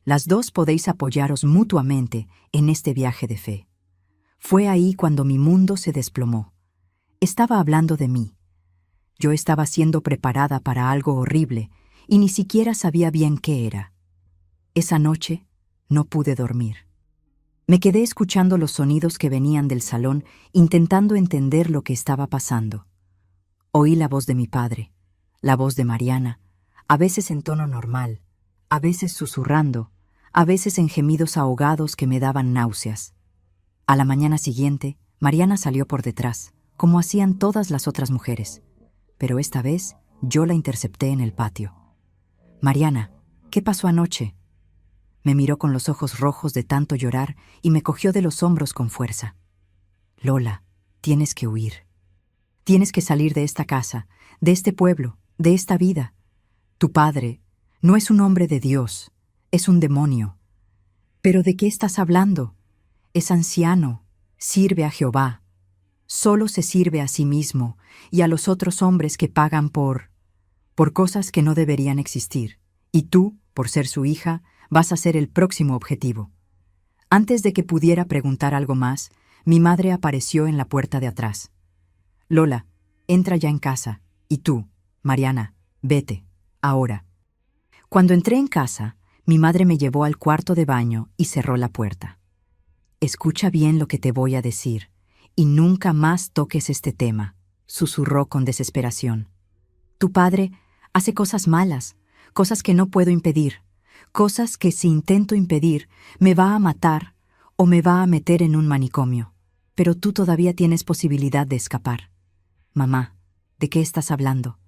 Las dos podéis apoyaros mutuamente en este viaje de fe». Fue ahí cuando mi mundo se desplomó. Estaba hablando de mí. Yo estaba siendo preparada para algo horrible y ni siquiera sabía bien qué era. Esa noche no pude dormir. Me quedé escuchando los sonidos que venían del salón, intentando entender lo que estaba pasando. Oí la voz de mi padre, la voz de Mariana, a veces en tono normal, a veces susurrando, a veces en gemidos ahogados que me daban náuseas. A la mañana siguiente, Mariana salió por detrás, como hacían todas las otras mujeres, pero esta vez yo la intercepté en el patio. «Mariana, ¿qué pasó anoche?». Me miró con los ojos rojos de tanto llorar y me cogió de los hombros con fuerza. «Lola, tienes que huir. Tienes que salir de esta casa, de este pueblo, de esta vida. Tu padre no es un hombre de Dios, es un demonio». «¿Pero de qué estás hablando? Es anciano, sirve a Jehová. Solo se sirve a sí mismo y a los otros hombres que pagan por cosas que no deberían existir. Y tú, por ser su hija, vas a ser el próximo objetivo. Antes de que pudiera preguntar algo más, mi madre apareció en la puerta de atrás. Lola, entra ya en casa. Y tú, Mariana, vete, ahora. Cuando entré en casa, mi madre me llevó al cuarto de baño y cerró la puerta. Escucha bien lo que te voy a decir, y nunca más toques este tema, susurró con desesperación. Tu padre hace cosas malas, cosas que no puedo impedir, cosas que si intento impedir, me va a matar o me va a meter en un manicomio. Pero tú todavía tienes posibilidad de escapar. Mamá, ¿de qué estás hablando?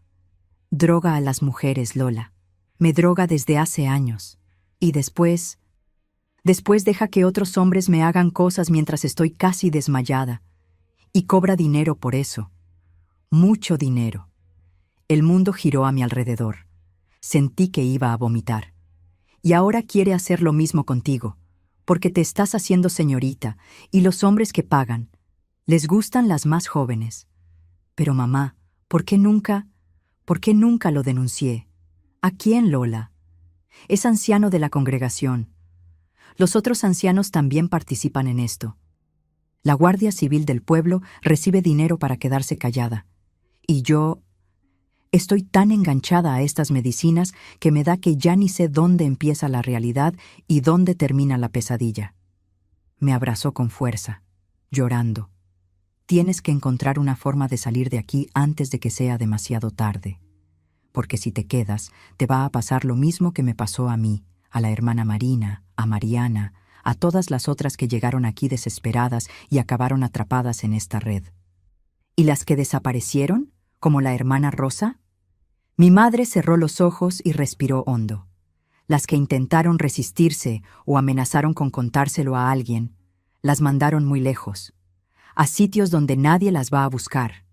Droga a las mujeres, Lola. Me droga desde hace años. Y después deja que otros hombres me hagan cosas mientras estoy casi desmayada. Y cobra dinero por eso. Mucho dinero. El mundo giró a mi alrededor. Sentí que iba a vomitar. Y ahora quiere hacer lo mismo contigo, porque te estás haciendo señorita, y los hombres que pagan, les gustan las más jóvenes. Pero mamá, ¿por qué nunca lo denuncié? ¿A quién, Lola? Es anciano de la congregación. Los otros ancianos también participan en esto. La Guardia Civil del pueblo recibe dinero para quedarse callada. Y yo estoy tan enganchada a estas medicinas que me da que ya ni sé dónde empieza la realidad y dónde termina la pesadilla. Me abrazó con fuerza, llorando. Tienes que encontrar una forma de salir de aquí antes de que sea demasiado tarde. Porque si te quedas, te va a pasar lo mismo que me pasó a mí, a la hermana Marina, a Mariana, a todas las otras que llegaron aquí desesperadas y acabaron atrapadas en esta red. ¿Y las que desaparecieron, como la hermana Rosa? Mi madre cerró los ojos y respiró hondo. Las que intentaron resistirse o amenazaron con contárselo a alguien, las mandaron muy lejos, a sitios donde nadie las va a buscar,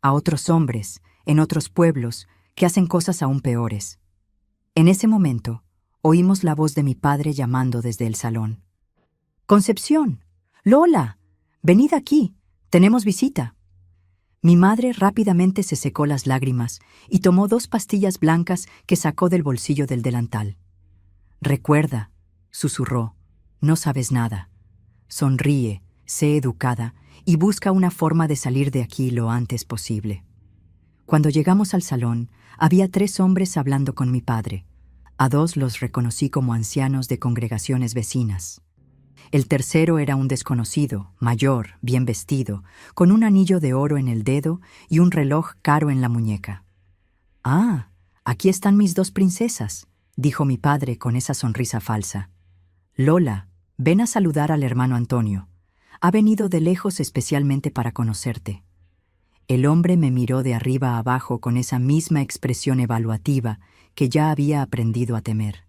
a otros hombres, en otros pueblos, que hacen cosas aún peores. En ese momento, oímos la voz de mi padre llamando desde el salón. «Concepción, Lola, venid aquí, tenemos visita». Mi madre rápidamente se secó las lágrimas y tomó 2 pastillas blancas que sacó del bolsillo del delantal. «Recuerda», susurró, «no sabes nada. Sonríe, sé educada y busca una forma de salir de aquí lo antes posible». Cuando llegamos al salón, había 3 hombres hablando con mi padre. A 2 los reconocí como ancianos de congregaciones vecinas. El tercero era un desconocido, mayor, bien vestido, con un anillo de oro en el dedo y un reloj caro en la muñeca. «Ah, aquí están mis 2 princesas», dijo mi padre con esa sonrisa falsa. «Lola, ven a saludar al hermano Antonio. Ha venido de lejos especialmente para conocerte». El hombre me miró de arriba a abajo con esa misma expresión evaluativa que ya había aprendido a temer.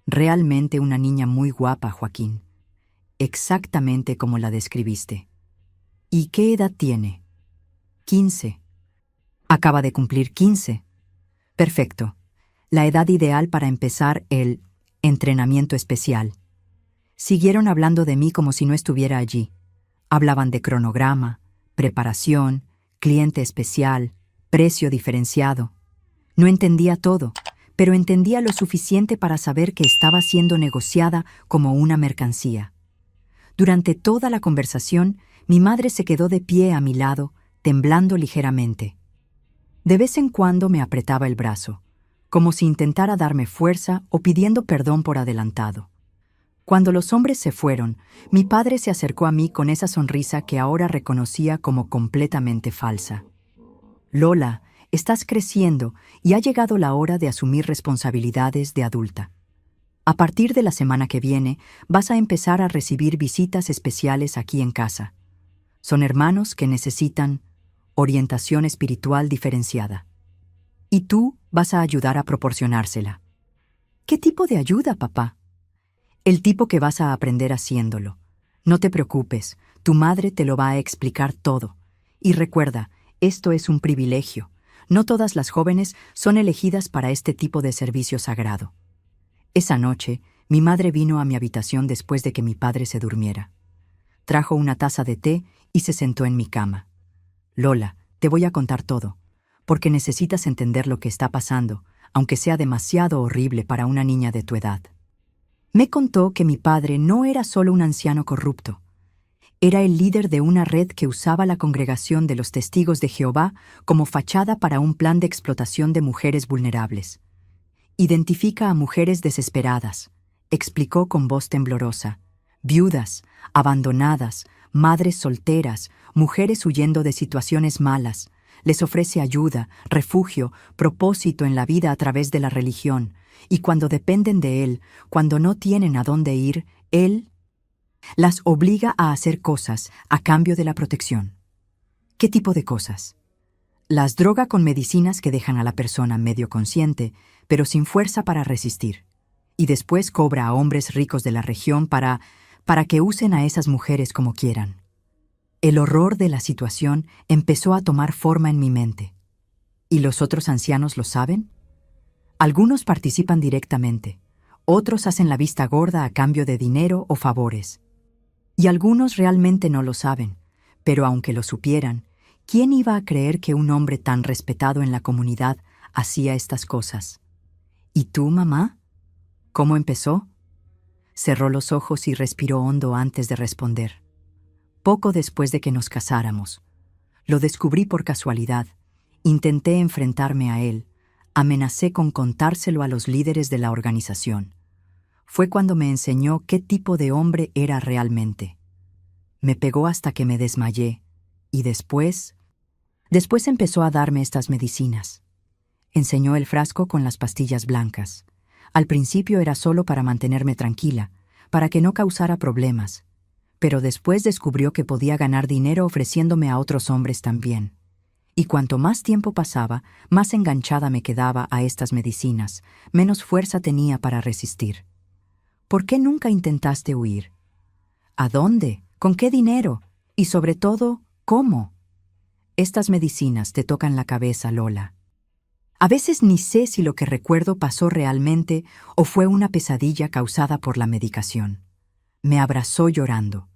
«Realmente una niña muy guapa, Joaquín. Exactamente como la describiste». «¿Y qué edad tiene?» 15. Acaba de cumplir 15. Perfecto. La edad ideal para empezar el entrenamiento especial. Siguieron hablando de mí como si no estuviera allí. Hablaban de cronograma, preparación, cliente especial, precio diferenciado. No entendía todo, pero entendía lo suficiente para saber que estaba siendo negociada como una mercancía. Durante toda la conversación, mi madre se quedó de pie a mi lado, temblando ligeramente. De vez en cuando me apretaba el brazo, como si intentara darme fuerza o pidiendo perdón por adelantado. Cuando los hombres se fueron, mi padre se acercó a mí con esa sonrisa que ahora reconocía como completamente falsa. «Lola, estás creciendo y ha llegado la hora de asumir responsabilidades de adulta. A partir de la semana que viene, vas a empezar a recibir visitas especiales aquí en casa. Son hermanos que necesitan orientación espiritual diferenciada. Y tú vas a ayudar a proporcionársela». «¿Qué tipo de ayuda, papá?» «El tipo que vas a aprender haciéndolo. No te preocupes, tu madre te lo va a explicar todo. Y recuerda, esto es un privilegio. No todas las jóvenes son elegidas para este tipo de servicio sagrado». Esa noche, mi madre vino a mi habitación después de que mi padre se durmiera. Trajo una taza de té y se sentó en mi cama. «Lola, te voy a contar todo, porque necesitas entender lo que está pasando, aunque sea demasiado horrible para una niña de tu edad». Me contó que mi padre no era solo un anciano corrupto. Era el líder de una red que usaba la congregación de los Testigos de Jehová como fachada para un plan de explotación de mujeres vulnerables. Identifica a mujeres desesperadas, explicó con voz temblorosa, viudas, abandonadas, madres solteras, mujeres huyendo de situaciones malas. Les ofrece ayuda, refugio, propósito en la vida a través de la religión, y cuando dependen de él, cuando no tienen a dónde ir, él las obliga a hacer cosas a cambio de la protección. ¿Qué tipo de cosas? Las droga con medicinas que dejan a la persona medio consciente, pero sin fuerza para resistir. Y después cobra a hombres ricos de la región para que usen a esas mujeres como quieran. El horror de la situación empezó a tomar forma en mi mente. ¿Y los otros ancianos lo saben? Algunos participan directamente, otros hacen la vista gorda a cambio de dinero o favores. Y algunos realmente no lo saben, pero aunque lo supieran, ¿quién iba a creer que un hombre tan respetado en la comunidad hacía estas cosas? ¿Y tú, mamá? ¿Cómo empezó? Cerró los ojos y respiró hondo antes de responder. Poco después de que nos casáramos. Lo descubrí por casualidad. Intenté enfrentarme a él. Amenacé con contárselo a los líderes de la organización. Fue cuando me enseñó qué tipo de hombre era realmente. Me pegó hasta que me desmayé, y después empezó a darme estas medicinas. Enseñó el frasco con las pastillas blancas. Al principio era solo para mantenerme tranquila, para que no causara problemas, pero después descubrió que podía ganar dinero ofreciéndome a otros hombres también. Y cuanto más tiempo pasaba, más enganchada me quedaba a estas medicinas, menos fuerza tenía para resistir. ¿Por qué nunca intentaste huir? ¿A dónde? ¿Con qué dinero? Y sobre todo, ¿cómo? Estas medicinas te tocan la cabeza, Lola. A veces ni sé si lo que recuerdo pasó realmente o fue una pesadilla causada por la medicación. Me abrazó llorando.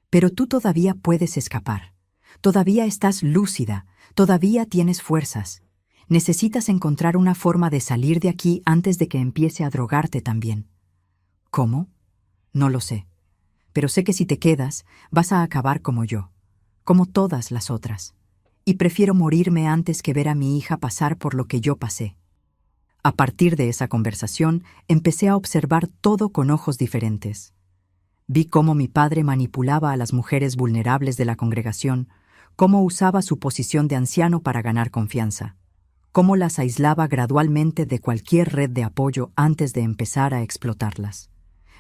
Pero tú todavía puedes escapar. Todavía estás lúcida. Todavía tienes fuerzas. Necesitas encontrar una forma de salir de aquí antes de que empiece a drogarte también. ¿Cómo? No lo sé. Pero sé que si te quedas, vas a acabar como yo, como todas las otras. Y prefiero morirme antes que ver a mi hija pasar por lo que yo pasé. A partir de esa conversación, empecé a observar todo con ojos diferentes. Vi cómo mi padre manipulaba a las mujeres vulnerables de la congregación, cómo usaba su posición de anciano para ganar confianza, cómo las aislaba gradualmente de cualquier red de apoyo antes de empezar a explotarlas.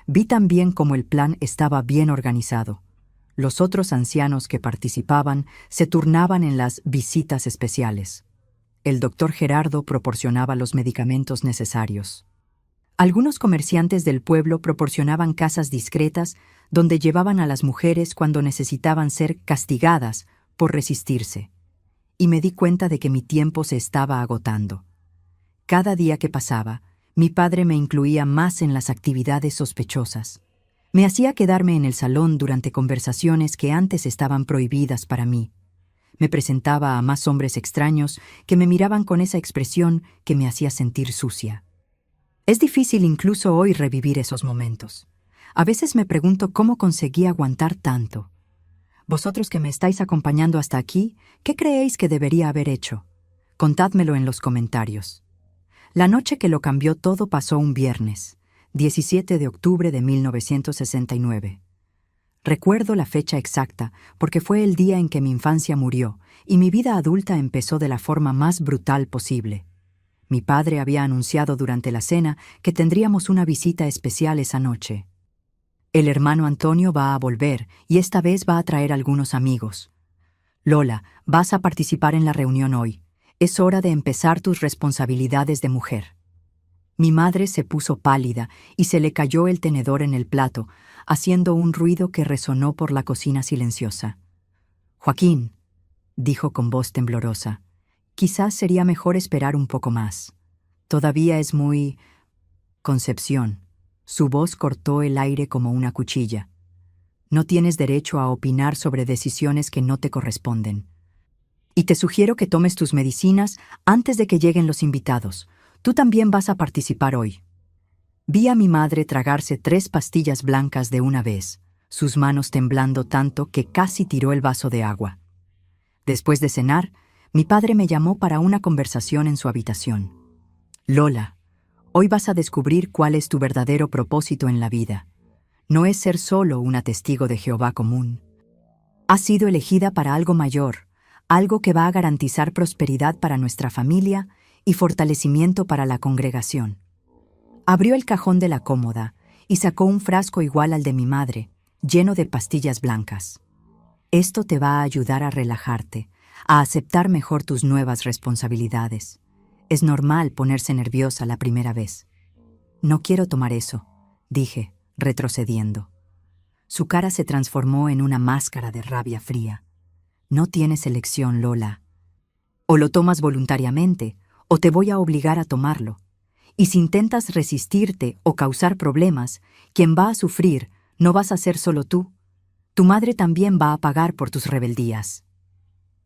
Vi también cómo el plan estaba bien organizado. Los otros ancianos que participaban se turnaban en las visitas especiales. El doctor Gerardo proporcionaba los medicamentos necesarios. Algunos comerciantes del pueblo proporcionaban casas discretas donde llevaban a las mujeres cuando necesitaban ser castigadas por resistirse. Y me di cuenta de que mi tiempo se estaba agotando. Cada día que pasaba, mi padre me incluía más en las actividades sospechosas. Me hacía quedarme en el salón durante conversaciones que antes estaban prohibidas para mí. Me presentaba a más hombres extraños que me miraban con esa expresión que me hacía sentir sucia. Es difícil incluso hoy revivir esos momentos. A veces me pregunto cómo conseguí aguantar tanto. Vosotros que me estáis acompañando hasta aquí, ¿qué creéis que debería haber hecho? Contádmelo en los comentarios. La noche que lo cambió todo pasó un viernes, 17 de octubre de 1969. Recuerdo la fecha exacta porque fue el día en que mi infancia murió y mi vida adulta empezó de la forma más brutal posible. Mi padre había anunciado durante la cena que tendríamos una visita especial esa noche. El hermano Antonio va a volver y esta vez va a traer algunos amigos. Lola, vas a participar en la reunión hoy. Es hora de empezar tus responsabilidades de mujer. Mi madre se puso pálida y se le cayó el tenedor en el plato, haciendo un ruido que resonó por la cocina silenciosa. Joaquín, dijo con voz temblorosa, quizás sería mejor esperar un poco más. Todavía es muy... Concepción. Su voz cortó el aire como una cuchilla. No tienes derecho a opinar sobre decisiones que no te corresponden. Y te sugiero que tomes tus medicinas antes de que lleguen los invitados. Tú también vas a participar hoy. Vi a mi madre tragarse 3 pastillas blancas de una vez, sus manos temblando tanto que casi tiró el vaso de agua. Después de cenar, mi padre me llamó para una conversación en su habitación. Lola, hoy vas a descubrir cuál es tu verdadero propósito en la vida. No es ser solo una testigo de Jehová común. Has sido elegida para algo mayor, algo que va a garantizar prosperidad para nuestra familia y fortalecimiento para la congregación. Abrió el cajón de la cómoda y sacó un frasco igual al de mi madre, lleno de pastillas blancas. Esto te va a ayudar a relajarte, a aceptar mejor tus nuevas responsabilidades. Es normal ponerse nerviosa la primera vez. No quiero tomar eso, dije, retrocediendo. Su cara se transformó en una máscara de rabia fría. No tienes elección, Lola. O lo tomas voluntariamente, o te voy a obligar a tomarlo. Y si intentas resistirte o causar problemas, quien va a sufrir no vas a ser solo tú. Tu madre también va a pagar por tus rebeldías.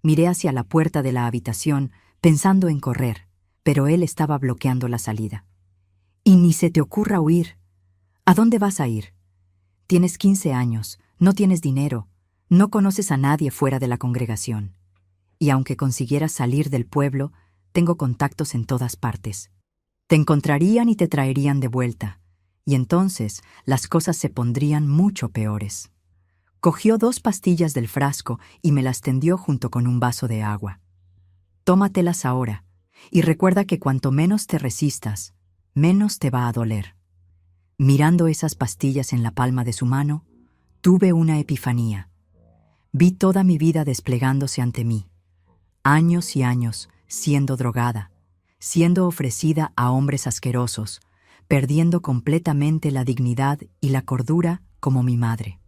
Miré hacia la puerta de la habitación, pensando en correr, pero él estaba bloqueando la salida. Y ni se te ocurra huir. ¿A dónde vas a ir? Tienes 15 años, no tienes dinero, no conoces a nadie fuera de la congregación. Y aunque consiguieras salir del pueblo, tengo contactos en todas partes. Te encontrarían y te traerían de vuelta, y entonces las cosas se pondrían mucho peores. Cogió 2 pastillas del frasco y me las tendió junto con un vaso de agua. Tómatelas ahora, y recuerda que cuanto menos te resistas, menos te va a doler. Mirando esas pastillas en la palma de su mano, tuve una epifanía. Vi toda mi vida desplegándose ante mí. Años y años siendo drogada, siendo ofrecida a hombres asquerosos, perdiendo completamente la dignidad y la cordura como mi madre.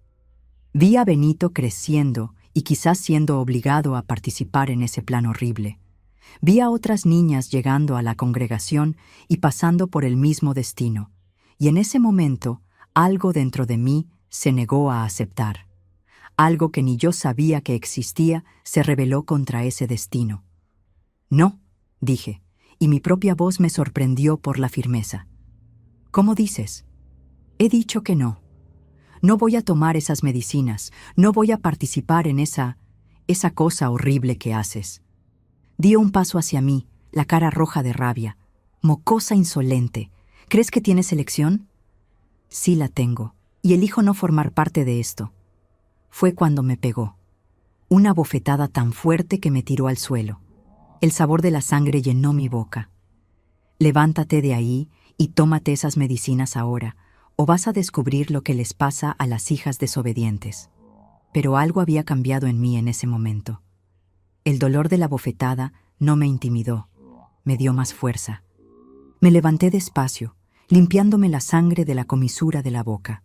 Vi a Benito creciendo y quizás siendo obligado a participar en ese plan horrible. Vi a otras niñas llegando a la congregación y pasando por el mismo destino, y en ese momento algo dentro de mí se negó a aceptar. Algo que ni yo sabía que existía se rebeló contra ese destino. No, dije, y mi propia voz me sorprendió por la firmeza. ¿Cómo dices? He dicho que no. No voy a tomar esas medicinas, no voy a participar en esa cosa horrible que haces. Dio un paso hacia mí, la cara roja de rabia. Mocosa insolente. ¿Crees que tienes elección? Sí la tengo, y elijo no formar parte de esto. Fue cuando me pegó. Una bofetada tan fuerte que me tiró al suelo. El sabor de la sangre llenó mi boca. Levántate de ahí y tómate esas medicinas ahora, o vas a descubrir lo que les pasa a las hijas desobedientes. Pero algo había cambiado en mí en ese momento. El dolor de la bofetada no me intimidó, me dio más fuerza. Me levanté despacio, limpiándome la sangre de la comisura de la boca.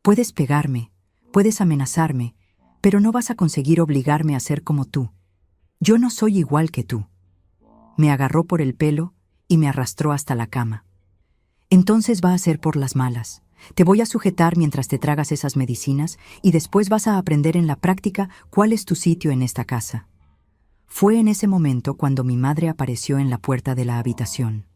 Puedes pegarme, puedes amenazarme, pero no vas a conseguir obligarme a ser como tú. Yo no soy igual que tú. Me agarró por el pelo y me arrastró hasta la cama. Entonces va a ser por las malas. Te voy a sujetar mientras te tragas esas medicinas y después vas a aprender en la práctica cuál es tu sitio en esta casa. Fue en ese momento cuando mi madre apareció en la puerta de la habitación.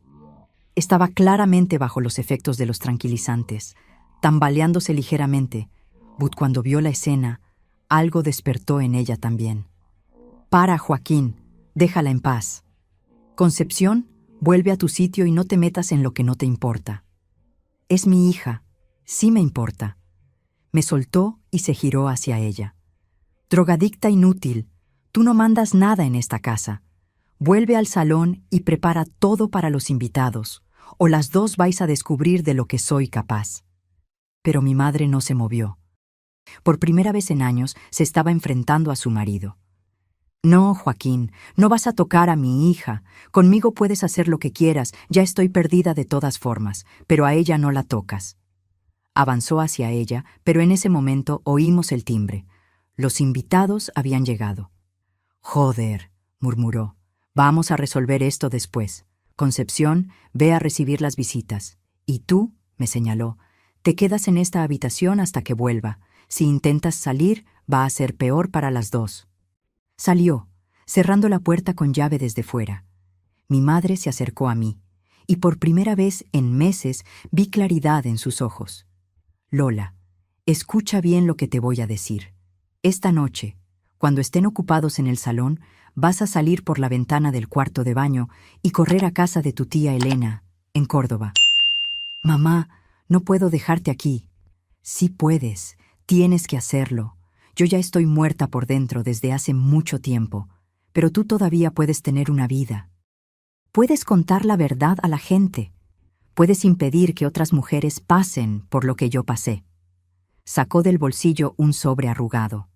Estaba claramente bajo los efectos de los tranquilizantes, tambaleándose ligeramente, but cuando vio la escena, algo despertó en ella también. Para, Joaquín, déjala en paz. Concepción, vuelve a tu sitio y no te metas en lo que no te importa. Es mi hija, sí me importa. Me soltó y se giró hacia ella. Drogadicta inútil, tú no mandas nada en esta casa. Vuelve al salón y prepara todo para los invitados, o las dos vais a descubrir de lo que soy capaz. Pero mi madre no se movió. Por primera vez en años se estaba enfrentando a su marido. No, Joaquín, no vas a tocar a mi hija. Conmigo puedes hacer lo que quieras, ya estoy perdida de todas formas, pero a ella no la tocas. Avanzó hacia ella, pero en ese momento oímos el timbre. Los invitados habían llegado. Joder, murmuró. Vamos a resolver esto después. Concepción, ve a recibir las visitas. Y tú, me señaló, te quedas en esta habitación hasta que vuelva. Si intentas salir, va a ser peor para las dos. Salió, cerrando la puerta con llave desde fuera. Mi madre se acercó a mí, y por primera vez en meses vi claridad en sus ojos. Lola, escucha bien lo que te voy a decir. Esta noche, cuando estén ocupados en el salón, vas a salir por la ventana del cuarto de baño y correr a casa de tu tía Elena, en Córdoba. Mamá, no puedo dejarte aquí. Sí puedes, tienes que hacerlo. Yo ya estoy muerta por dentro desde hace mucho tiempo, pero tú todavía puedes tener una vida. Puedes contar la verdad a la gente. Puedes impedir que otras mujeres pasen por lo que yo pasé. Sacó del bolsillo un sobre arrugado.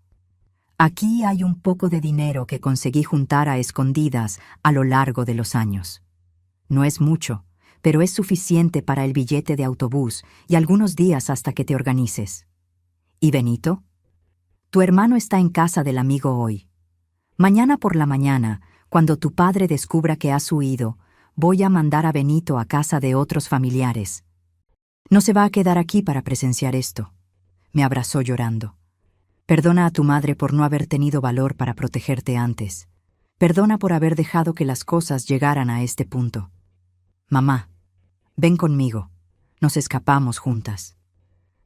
Aquí hay un poco de dinero que conseguí juntar a escondidas a lo largo de los años. No es mucho, pero es suficiente para el billete de autobús y algunos días hasta que te organices. ¿Y Benito? Tu hermano está en casa del amigo hoy. Mañana por la mañana, cuando tu padre descubra que has huido, voy a mandar a Benito a casa de otros familiares. No se va a quedar aquí para presenciar esto. Me abrazó llorando. Perdona a tu madre por no haber tenido valor para protegerte antes. Perdona por haber dejado que las cosas llegaran a este punto. Mamá, ven conmigo. Nos escapamos juntas.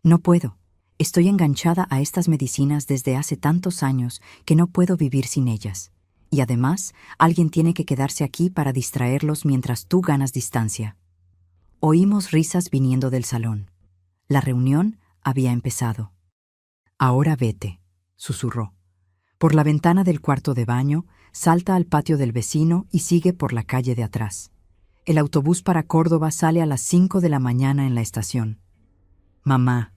No puedo. Estoy enganchada a estas medicinas desde hace tantos años que no puedo vivir sin ellas. Y además, alguien tiene que quedarse aquí para distraerlos mientras tú ganas distancia. Oímos risas viniendo del salón. La reunión había empezado. Ahora vete, susurró. Por la ventana del cuarto de baño, salta al patio del vecino y sigue por la calle de atrás. El autobús para Córdoba sale a las 5 de la mañana en la estación. Mamá,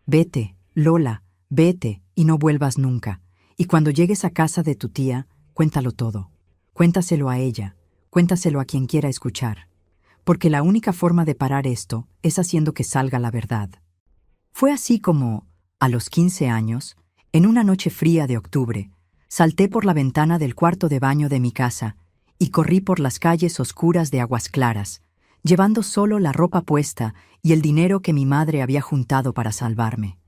vete, Lola, vete y no vuelvas nunca. Y cuando llegues a casa de tu tía, cuéntalo todo. Cuéntaselo a ella, cuéntaselo a quien quiera escuchar. Porque la única forma de parar esto es haciendo que salga la verdad. Fue así como, a los 15 años, en una noche fría de octubre, salté por la ventana del cuarto de baño de mi casa y corrí por las calles oscuras de Aguas Claras, llevando solo la ropa puesta y el dinero que mi madre había juntado para salvarme.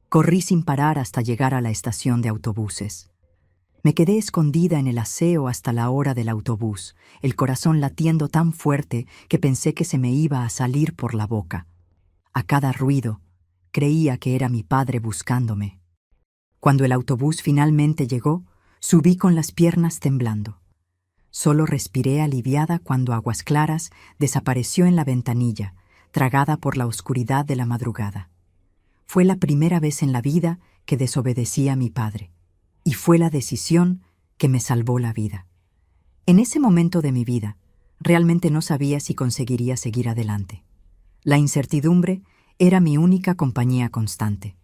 Corrí sin parar hasta llegar a la estación de autobuses. Me quedé escondida en el aseo hasta la hora del autobús, el corazón latiendo tan fuerte que pensé que se me iba a salir por la boca. A cada ruido, creía que era mi padre buscándome. Cuando el autobús finalmente llegó, subí con las piernas temblando. Solo respiré aliviada cuando Aguas Claras desapareció en la ventanilla, tragada por la oscuridad de la madrugada. Fue la primera vez en la vida que desobedecí a mi padre, y fue la decisión que me salvó la vida. En ese momento de mi vida, realmente no sabía si conseguiría seguir adelante. La incertidumbre era mi única compañía constante.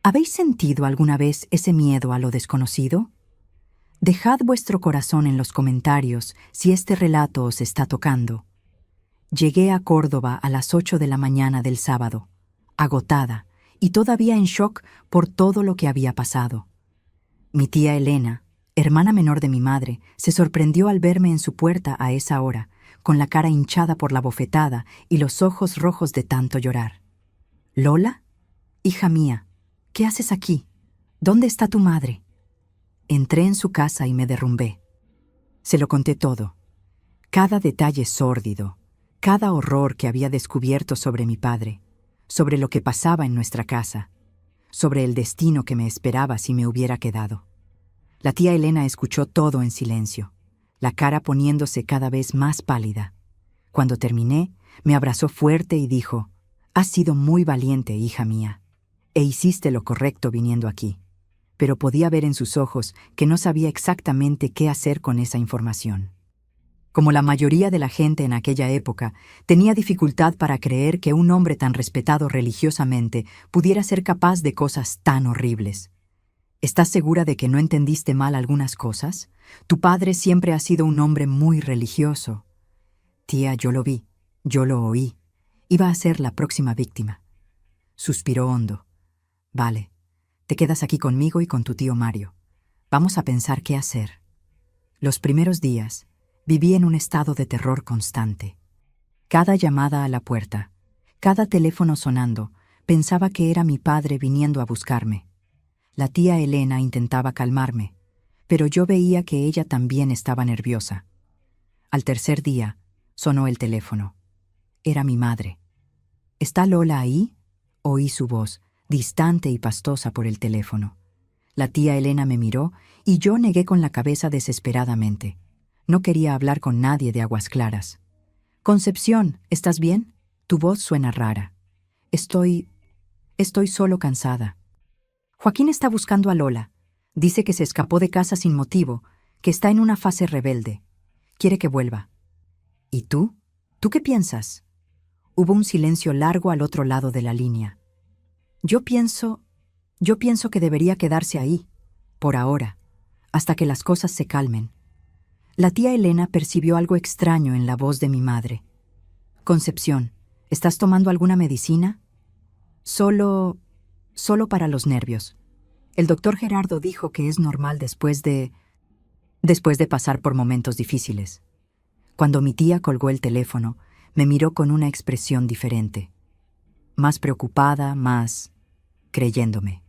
¿Habéis sentido alguna vez ese miedo a lo desconocido? Dejad vuestro corazón en los comentarios si este relato os está tocando. Llegué a Córdoba a las 8 de la mañana del sábado, agotada y todavía en shock por todo lo que había pasado. Mi tía Elena, hermana menor de mi madre, se sorprendió al verme en su puerta a esa hora, con la cara hinchada por la bofetada y los ojos rojos de tanto llorar. «¿Lola? Hija mía, ¿qué haces aquí? ¿Dónde está tu madre?» Entré en su casa y me derrumbé. Se lo conté todo. Cada detalle sórdido, cada horror que había descubierto sobre mi padre, sobre lo que pasaba en nuestra casa, sobre el destino que me esperaba si me hubiera quedado. La tía Elena escuchó todo en silencio, la cara poniéndose cada vez más pálida. Cuando terminé, me abrazó fuerte y dijo: «Has sido muy valiente, hija mía, e hiciste lo correcto viniendo aquí». Pero podía ver en sus ojos que no sabía exactamente qué hacer con esa información. Como la mayoría de la gente en aquella época, tenía dificultad para creer que un hombre tan respetado religiosamente pudiera ser capaz de cosas tan horribles. ¿Estás segura de que no entendiste mal algunas cosas? Tu padre siempre ha sido un hombre muy religioso. Tía, yo lo vi, yo lo oí. Iba a ser la próxima víctima. Suspiró hondo. Vale, te quedas aquí conmigo y con tu tío Mario. Vamos a pensar qué hacer. Los primeros días viví en un estado de terror constante. Cada llamada a la puerta, cada teléfono sonando, pensaba que era mi padre viniendo a buscarme. La tía Elena intentaba calmarme, pero yo veía que ella también estaba nerviosa. Al tercer día, Sonó el teléfono. Era mi madre. ¿Está Lola ahí? Oí su voz, distante y pastosa por el teléfono. La tía Elena me miró y yo negué con la cabeza desesperadamente. No quería hablar con nadie de Aguas Claras. Concepción, ¿estás bien? Tu voz suena rara. Estoy solo cansada. Joaquín está buscando a Lola. Dice que se escapó de casa sin motivo, que está en una fase rebelde. Quiere que vuelva. ¿Y tú? ¿Tú qué piensas? Hubo un silencio largo al otro lado de la línea. Yo pienso que debería quedarse ahí, por ahora, hasta que las cosas se calmen. La tía Elena percibió algo extraño en la voz de mi madre. Concepción, ¿estás tomando alguna medicina? Solo para los nervios. El doctor Gerardo dijo que es normal después de pasar por momentos difíciles. Cuando mi tía colgó el teléfono, me miró con una expresión diferente. Más preocupada, más creyéndome.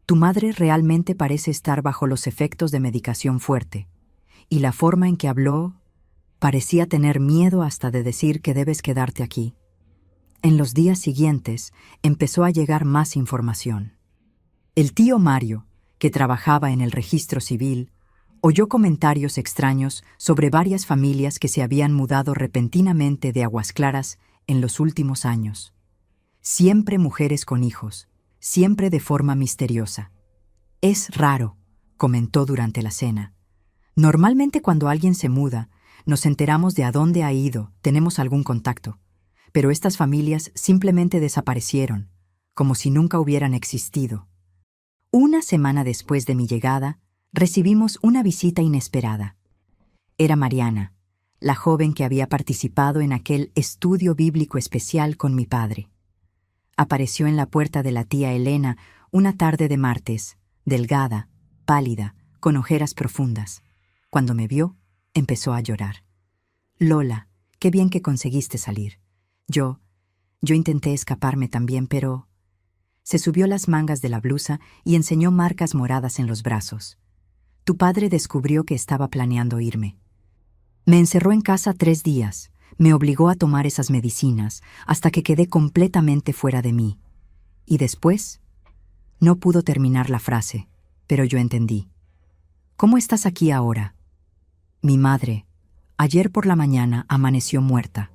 Tu madre realmente parece estar bajo los efectos de medicación fuerte, y la forma en que habló parecía tener miedo hasta de decir que debes quedarte aquí. En los días siguientes empezó a llegar más información. El tío Mario, que trabajaba en el registro civil, oyó comentarios extraños sobre varias familias que se habían mudado repentinamente de Aguas Claras en los últimos años. Siempre mujeres con hijos, siempre de forma misteriosa. Es raro, comentó durante la cena. Normalmente cuando alguien se muda, nos enteramos de a dónde ha ido, tenemos algún contacto. Pero estas familias simplemente desaparecieron, como si nunca hubieran existido. Una semana después de mi llegada, recibimos una visita inesperada. Era Mariana, la joven que había participado en aquel estudio bíblico especial con mi padre. Apareció en la puerta de la tía Elena una tarde de martes, delgada, pálida, con ojeras profundas. Cuando me vio, empezó a llorar. Lola, qué bien que conseguiste salir. Yo intenté escaparme también, pero... Se subió las mangas de la blusa y enseñó marcas moradas en los brazos. Tu padre descubrió que estaba planeando irme. Me encerró en casa 3 días, me obligó a tomar esas medicinas hasta que quedé completamente fuera de mí. Y después, no pudo terminar la frase, pero yo entendí. ¿Cómo estás aquí ahora? Mi madre, ayer por la mañana amaneció muerta.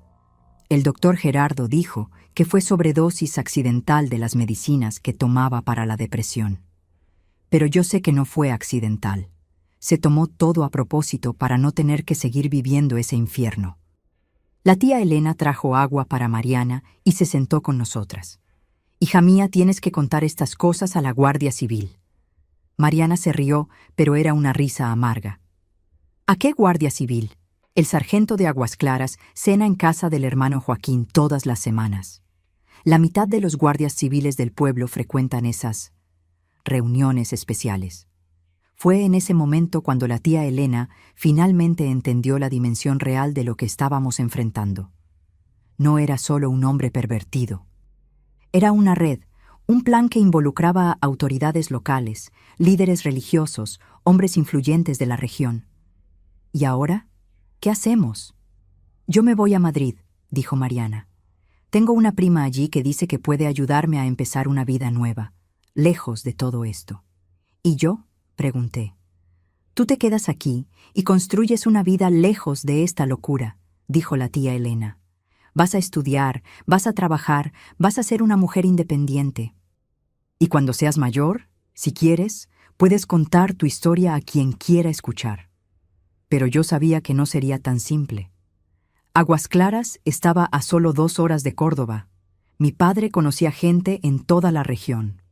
El doctor Gerardo dijo que fue sobredosis accidental de las medicinas que tomaba para la depresión. Pero yo sé que no fue accidental. Se tomó todo a propósito para no tener que seguir viviendo ese infierno. La tía Elena trajo agua para Mariana y se sentó con nosotras. Hija mía, tienes que contar estas cosas a la Guardia Civil. Mariana se rió, pero era una risa amarga. ¿A qué Guardia Civil? El sargento de Aguas Claras cena en casa del hermano Joaquín todas las semanas. La mitad de los guardias civiles del pueblo frecuentan esas reuniones especiales. Fue en ese momento cuando la tía Elena finalmente entendió la dimensión real de lo que estábamos enfrentando. No era solo un hombre pervertido. Era una red, un plan que involucraba a autoridades locales, líderes religiosos, hombres influyentes de la región. ¿Y ahora? ¿Qué hacemos? Yo me voy a Madrid, dijo Mariana. Tengo una prima allí que dice que puede ayudarme a empezar una vida nueva, lejos de todo esto. ¿Y yo? Pregunté. Tú te quedas aquí y construyes una vida lejos de esta locura, dijo la tía Elena. Vas a estudiar, vas a trabajar, vas a ser una mujer independiente. Y cuando seas mayor, si quieres, puedes contar tu historia a quien quiera escuchar. Pero yo sabía que no sería tan simple. Aguas Claras estaba a solo 2 horas de Córdoba. Mi padre conocía gente en toda la región.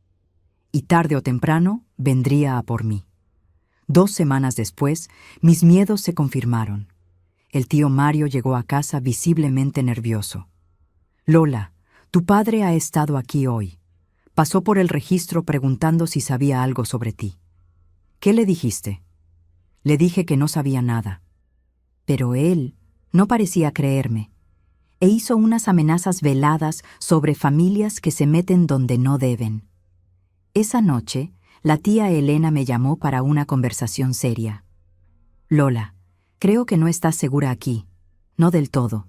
Y tarde o temprano vendría a por mí. 2 semanas después, mis miedos se confirmaron. El tío Mario llegó a casa visiblemente nervioso. Lola, tu padre ha estado aquí hoy. Pasó por el registro preguntando si sabía algo sobre ti. ¿Qué le dijiste? Le dije que no sabía nada. Pero él no parecía creerme, e hizo unas amenazas veladas sobre familias que se meten donde no deben. Esa noche, la tía Elena me llamó para una conversación seria. Lola, creo que no estás segura aquí. No del todo.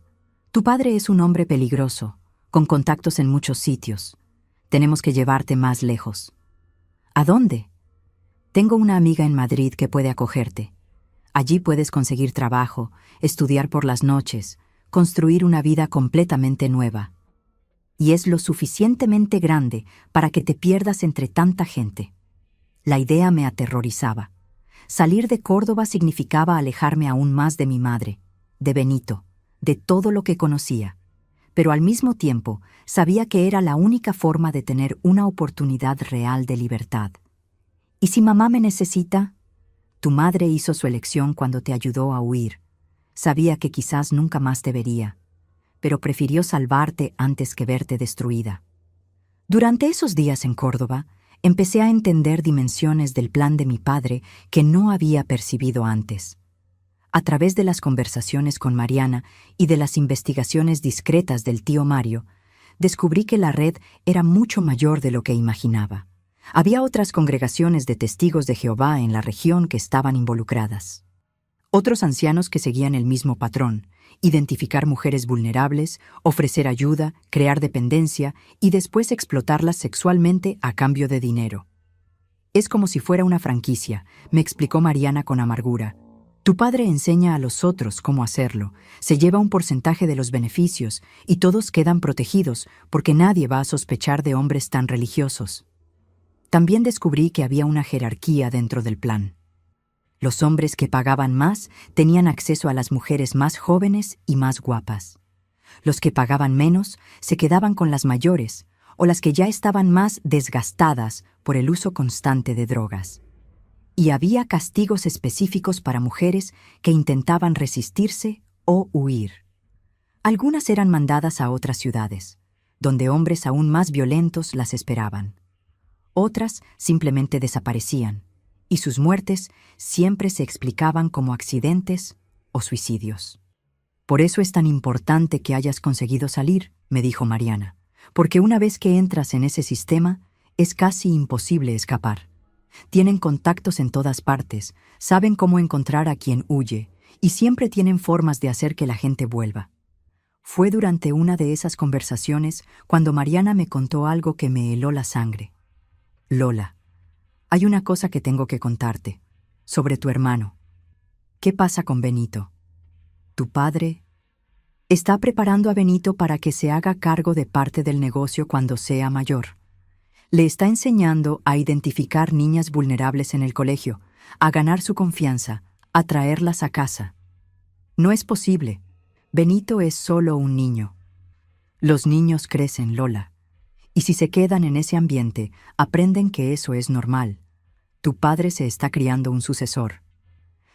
Tu padre es un hombre peligroso, con contactos en muchos sitios. Tenemos que llevarte más lejos. ¿A dónde? Tengo una amiga en Madrid que puede acogerte. Allí puedes conseguir trabajo, estudiar por las noches, construir una vida completamente nueva. Y es lo suficientemente grande para que te pierdas entre tanta gente. La idea me aterrorizaba. Salir de Córdoba significaba alejarme aún más de mi madre, de Benito, de todo lo que conocía. Pero al mismo tiempo sabía que era la única forma de tener una oportunidad real de libertad. ¿Y si mamá me necesita? Tu madre hizo su elección cuando te ayudó a huir. Sabía que quizás nunca más te vería, pero prefirió salvarte antes que verte destruida. Durante esos días en Córdoba, empecé a entender dimensiones del plan de mi padre que no había percibido antes. A través de las conversaciones con Mariana y de las investigaciones discretas del tío Mario, descubrí que la red era mucho mayor de lo que imaginaba. Había otras congregaciones de testigos de Jehová en la región que estaban involucradas. Otros ancianos que seguían el mismo patrón: identificar mujeres vulnerables, ofrecer ayuda, crear dependencia y después explotarlas sexualmente a cambio de dinero. Es como si fuera una franquicia, me explicó Mariana con amargura. Tu padre enseña a los otros cómo hacerlo, se lleva un porcentaje de los beneficios y todos quedan protegidos porque nadie va a sospechar de hombres tan religiosos. También descubrí que había una jerarquía dentro del plan. Los hombres que pagaban más tenían acceso a las mujeres más jóvenes y más guapas. Los que pagaban menos se quedaban con las mayores o las que ya estaban más desgastadas por el uso constante de drogas. Y había castigos específicos para mujeres que intentaban resistirse o huir. Algunas eran mandadas a otras ciudades, donde hombres aún más violentos las esperaban. Otras simplemente desaparecían, y sus muertes siempre se explicaban como accidentes o suicidios. Por eso es tan importante que hayas conseguido salir, me dijo Mariana, porque una vez que entras en ese sistema, es casi imposible escapar. Tienen contactos en todas partes, saben cómo encontrar a quien huye, y siempre tienen formas de hacer que la gente vuelva. Fue durante una de esas conversaciones cuando Mariana me contó algo que me heló la sangre. Lola, hay una cosa que tengo que contarte, sobre tu hermano. ¿Qué pasa con Benito? Tu padre está preparando a Benito para que se haga cargo de parte del negocio cuando sea mayor. Le está enseñando a identificar niñas vulnerables en el colegio, a ganar su confianza, a traerlas a casa. No es posible. Benito es solo un niño. Los niños crecen, Lola. Y si se quedan en ese ambiente, aprenden que eso es normal. Tu padre se está criando un sucesor.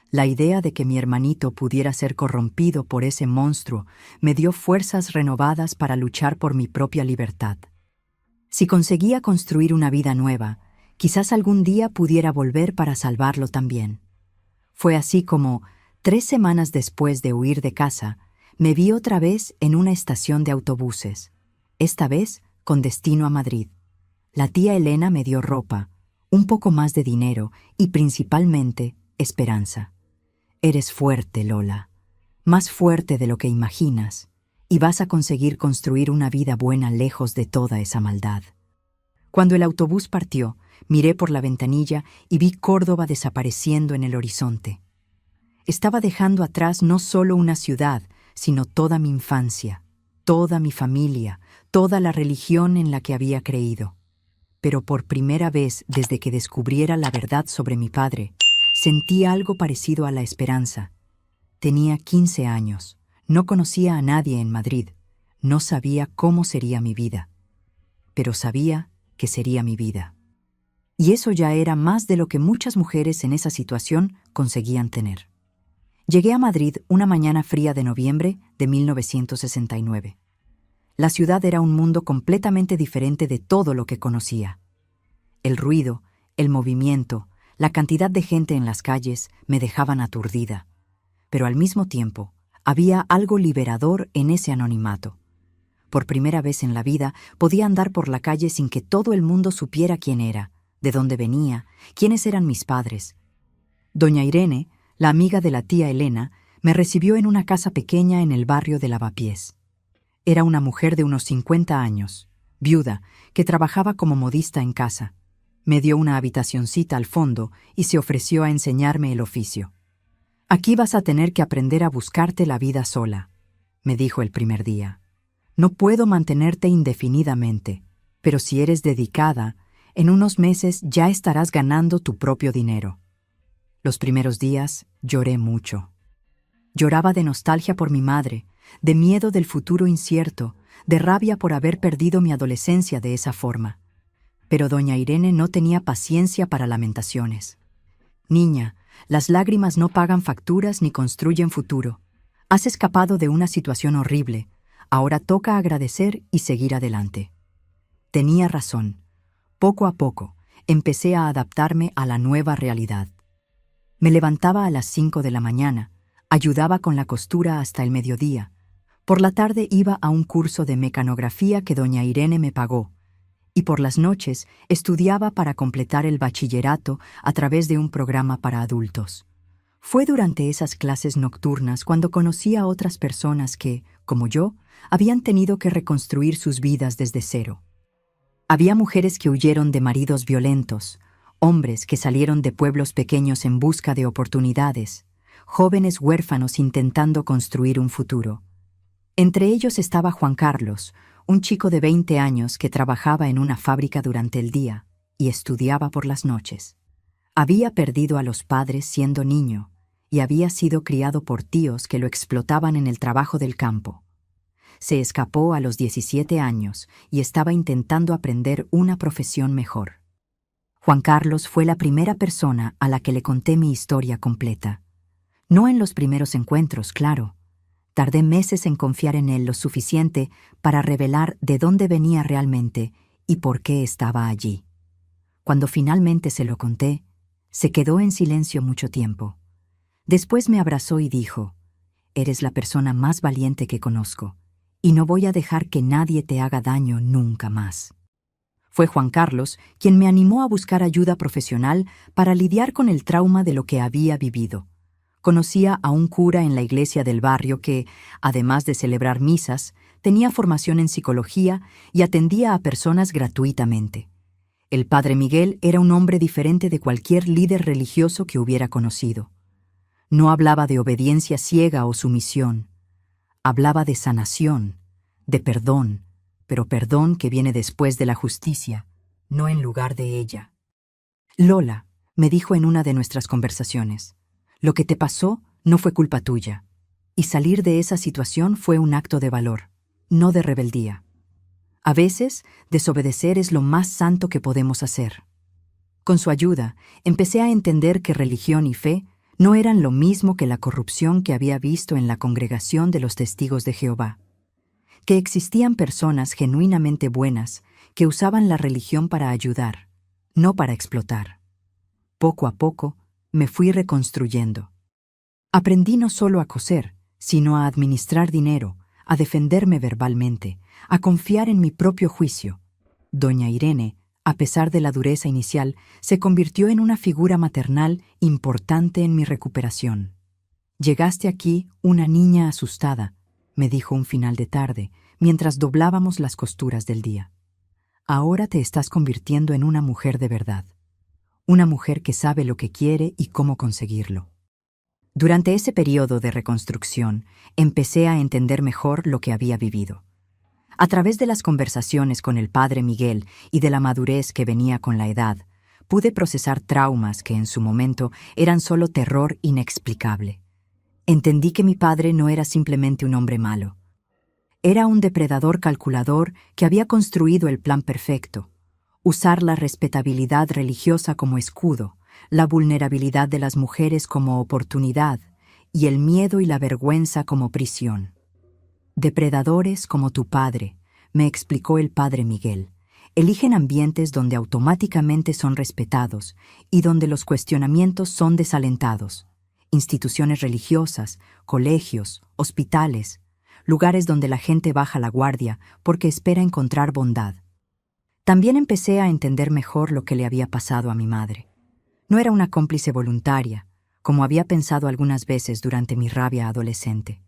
La idea de que mi hermanito pudiera ser corrompido por ese monstruo me dio fuerzas renovadas para luchar por mi propia libertad. Si conseguía construir una vida nueva, quizás algún día pudiera volver para salvarlo también. Fue así como, 3 semanas después de huir de casa, me vi otra vez en una estación de autobuses, esta vez con destino a Madrid. La tía Elena me dio ropa, un poco más de dinero y principalmente esperanza. Eres fuerte, Lola, más fuerte de lo que imaginas, y vas a conseguir construir una vida buena lejos de toda esa maldad. Cuando el autobús partió, miré por la ventanilla y vi Córdoba desapareciendo en el horizonte. Estaba dejando atrás no solo una ciudad, sino toda mi infancia, toda mi familia, toda la religión en la que había creído. Pero por primera vez desde que descubriera la verdad sobre mi padre, sentí algo parecido a la esperanza. Tenía 15 años, no conocía a nadie en Madrid, no sabía cómo sería mi vida, pero sabía que sería mi vida. Y eso ya era más de lo que muchas mujeres en esa situación conseguían tener. Llegué a Madrid una mañana fría de noviembre de 1969. La ciudad era un mundo completamente diferente de todo lo que conocía. El ruido, el movimiento, la cantidad de gente en las calles me dejaban aturdida. Pero al mismo tiempo, había algo liberador en ese anonimato. Por primera vez en la vida podía andar por la calle sin que todo el mundo supiera quién era, de dónde venía, quiénes eran mis padres. Doña Irene, la amiga de la tía Elena, Me recibió en una casa pequeña en el barrio de Lavapiés. Era una mujer de unos 50 años, viuda, que trabajaba como modista en casa. Me dio una habitacioncita al fondo y se ofreció a enseñarme el oficio. «Aquí vas a tener que aprender a buscarte la vida sola», me dijo el primer día. «No puedo mantenerte indefinidamente, pero si eres dedicada, en unos meses ya estarás ganando tu propio dinero». Los primeros días lloré mucho. Lloraba de nostalgia por mi madre, de miedo del futuro incierto, de rabia por haber perdido mi adolescencia de esa forma. Pero doña Irene no tenía paciencia para lamentaciones. «Niña, las lágrimas no pagan facturas ni construyen futuro. Has escapado de una situación horrible. Ahora toca agradecer y seguir adelante». Tenía razón. Poco a poco, empecé a adaptarme a la nueva realidad. Me levantaba a las 5 de la mañana, ayudaba con la costura hasta el mediodía. Por la tarde iba a un curso de mecanografía que doña Irene me pagó, y por las noches estudiaba para completar el bachillerato a través de un programa para adultos. Fue durante esas clases nocturnas cuando conocí a otras personas que, como yo, habían tenido que reconstruir sus vidas desde cero. Había mujeres que huyeron de maridos violentos, hombres que salieron de pueblos pequeños en busca de oportunidades, jóvenes huérfanos intentando construir un futuro. Entre ellos estaba Juan Carlos, un chico de 20 años que trabajaba en una fábrica durante el día y estudiaba por las noches. Había perdido a los padres siendo niño y había sido criado por tíos que lo explotaban en el trabajo del campo. Se escapó a los 17 años y estaba intentando aprender una profesión mejor. Juan Carlos fue la primera persona a la que le conté mi historia completa. No en los primeros encuentros, claro. Tardé meses en confiar en él lo suficiente para revelar de dónde venía realmente y por qué estaba allí. Cuando finalmente se lo conté, se quedó en silencio mucho tiempo. Después me abrazó y dijo: «Eres la persona más valiente que conozco, y no voy a dejar que nadie te haga daño nunca más». Fue Juan Carlos quien me animó a buscar ayuda profesional para lidiar con el trauma de lo que había vivido. Conocía a un cura en la iglesia del barrio que, además de celebrar misas, tenía formación en psicología y atendía a personas gratuitamente. El padre Miguel era un hombre diferente de cualquier líder religioso que hubiera conocido. No hablaba de obediencia ciega o sumisión. Hablaba de sanación, de perdón, pero perdón que viene después de la justicia, no en lugar de ella. «Lola», me dijo en una de nuestras conversaciones, «lo que te pasó no fue culpa tuya, y salir de esa situación fue un acto de valor, no de rebeldía. A veces, desobedecer es lo más santo que podemos hacer». Con su ayuda, empecé a entender que religión y fe no eran lo mismo que la corrupción que había visto en la congregación de los Testigos de Jehová, que existían personas genuinamente buenas que usaban la religión para ayudar, no para explotar. Poco a poco, me fui reconstruyendo. Aprendí no solo a coser, sino a administrar dinero, a defenderme verbalmente, a confiar en mi propio juicio. Doña Irene, a pesar de la dureza inicial, se convirtió en una figura maternal importante en mi recuperación. «Llegaste aquí una niña asustada», me dijo un final de tarde, mientras doblábamos las costuras del día. «Ahora te estás convirtiendo en una mujer de verdad. Una mujer que sabe lo que quiere y cómo conseguirlo». Durante ese periodo de reconstrucción, empecé a entender mejor lo que había vivido. A través de las conversaciones con el padre Miguel y de la madurez que venía con la edad, pude procesar traumas que en su momento eran solo terror inexplicable. Entendí que mi padre no era simplemente un hombre malo. Era un depredador calculador que había construido el plan perfecto: usar la respetabilidad religiosa como escudo, la vulnerabilidad de las mujeres como oportunidad y el miedo y la vergüenza como prisión. «Depredadores como tu padre», me explicó el padre Miguel, eligen ambientes donde automáticamente son respetados y donde los cuestionamientos son desalentados. Instituciones religiosas, colegios, hospitales, lugares donde la gente baja la guardia porque espera encontrar bondad. También empecé a entender mejor lo que le había pasado a mi madre. No era una cómplice voluntaria, como había pensado algunas veces durante mi rabia adolescente.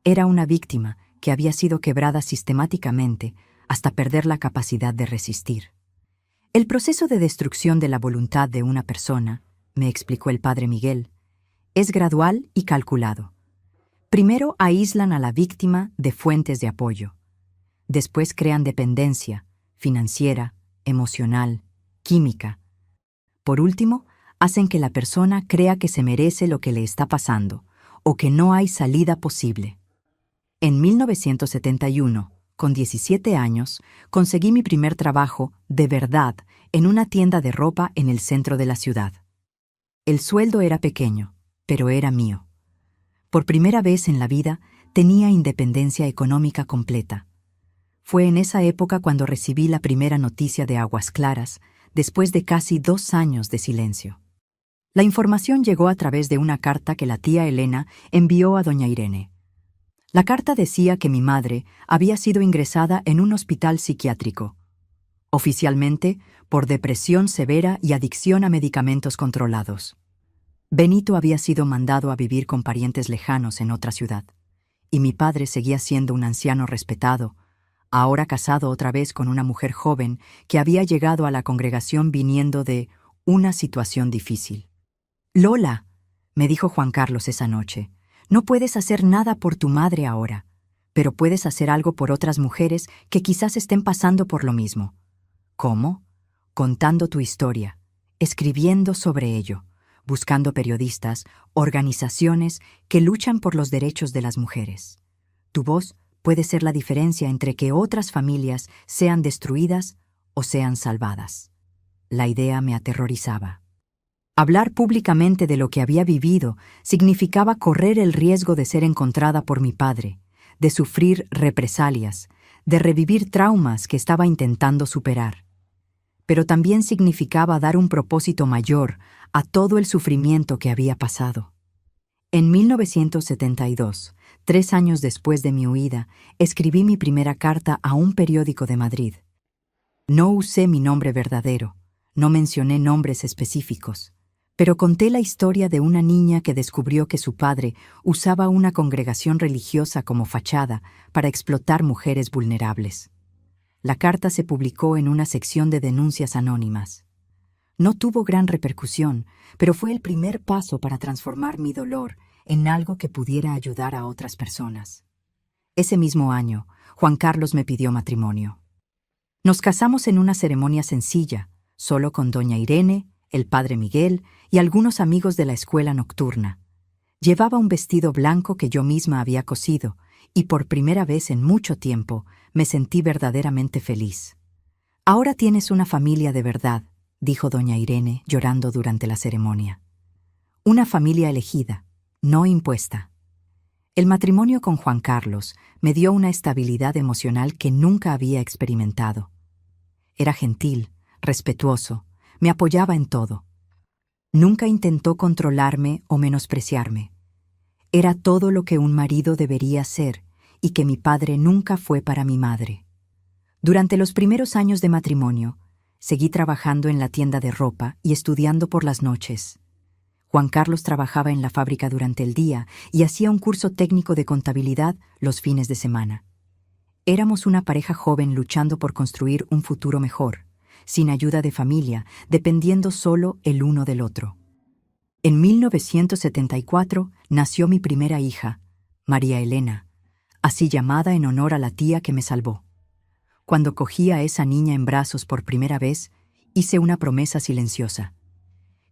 Era una víctima que había sido quebrada sistemáticamente hasta perder la capacidad de resistir. El proceso de destrucción de la voluntad de una persona, me explicó el padre Miguel, es gradual y calculado. Primero aíslan a la víctima de fuentes de apoyo. Después crean dependencia financiera, emocional, química. Por último, hacen que la persona crea que se merece lo que le está pasando o que no hay salida posible. En 1971, con 17 años, conseguí mi primer trabajo, de verdad, en una tienda de ropa en el centro de la ciudad. El sueldo era pequeño, pero era mío. Por primera vez en la vida, tenía independencia económica completa. Fue en esa época cuando recibí la primera noticia de Aguas Claras, después de casi 2 años de silencio. La información llegó a través de una carta que la tía Elena envió a doña Irene. La carta decía que mi madre había sido ingresada en un hospital psiquiátrico, oficialmente por depresión severa y adicción a medicamentos controlados. Benito había sido mandado a vivir con parientes lejanos en otra ciudad, y mi padre seguía siendo un anciano respetado, ahora casado otra vez con una mujer joven que había llegado a la congregación viniendo de una situación difícil. «Lola», me dijo Juan Carlos esa noche, «no puedes hacer nada por tu madre ahora, pero puedes hacer algo por otras mujeres que quizás estén pasando por lo mismo». «¿Cómo?» «Contando tu historia, escribiendo sobre ello, buscando periodistas, organizaciones que luchan por los derechos de las mujeres. Tu voz puede ser la diferencia entre que otras familias sean destruidas o sean salvadas». La idea me aterrorizaba. Hablar públicamente de lo que había vivido significaba correr el riesgo de ser encontrada por mi padre, de sufrir represalias, de revivir traumas que estaba intentando superar. Pero también significaba dar un propósito mayor a todo el sufrimiento que había pasado. En 1972, 3 años después de mi huida, escribí mi primera carta a un periódico de Madrid. No usé mi nombre verdadero, no mencioné nombres específicos, pero conté la historia de una niña que descubrió que su padre usaba una congregación religiosa como fachada para explotar mujeres vulnerables. La carta se publicó en una sección de denuncias anónimas. No tuvo gran repercusión, pero fue el primer paso para transformar mi dolor en algo que pudiera ayudar a otras personas. Ese mismo año, Juan Carlos me pidió matrimonio. Nos casamos en una ceremonia sencilla, solo con doña Irene, el padre Miguel y algunos amigos de la escuela nocturna. Llevaba un vestido blanco que yo misma había cosido, y por primera vez en mucho tiempo me sentí verdaderamente feliz. «Ahora tienes una familia de verdad», dijo doña Irene, llorando durante la ceremonia. «Una familia elegida, no impuesta». El matrimonio con Juan Carlos me dio una estabilidad emocional que nunca había experimentado. Era gentil, respetuoso, me apoyaba en todo. Nunca intentó controlarme o menospreciarme. Era todo lo que un marido debería ser y que mi padre nunca fue para mi madre. Durante los primeros años de matrimonio, seguí trabajando en la tienda de ropa y estudiando por las noches. Juan Carlos trabajaba en la fábrica durante el día y hacía un curso técnico de contabilidad los fines de semana. Éramos una pareja joven luchando por construir un futuro mejor, sin ayuda de familia, dependiendo solo el uno del otro. En 1974 nació mi primera hija, María Elena, así llamada en honor a la tía que me salvó. Cuando cogí a esa niña en brazos por primera vez, hice una promesa silenciosa.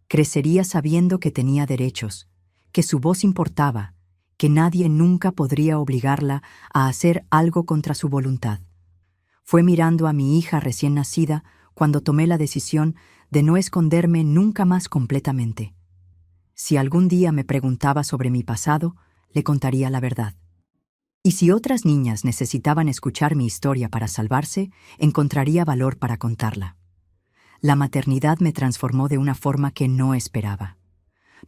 Crecería sabiendo que tenía derechos, que su voz importaba, que nadie nunca podría obligarla a hacer algo contra su voluntad. Fue mirando a mi hija recién nacida cuando tomé la decisión de no esconderme nunca más completamente. Si algún día me preguntaba sobre mi pasado, le contaría la verdad. Y si otras niñas necesitaban escuchar mi historia para salvarse, encontraría valor para contarla. La maternidad me transformó de una forma que no esperaba.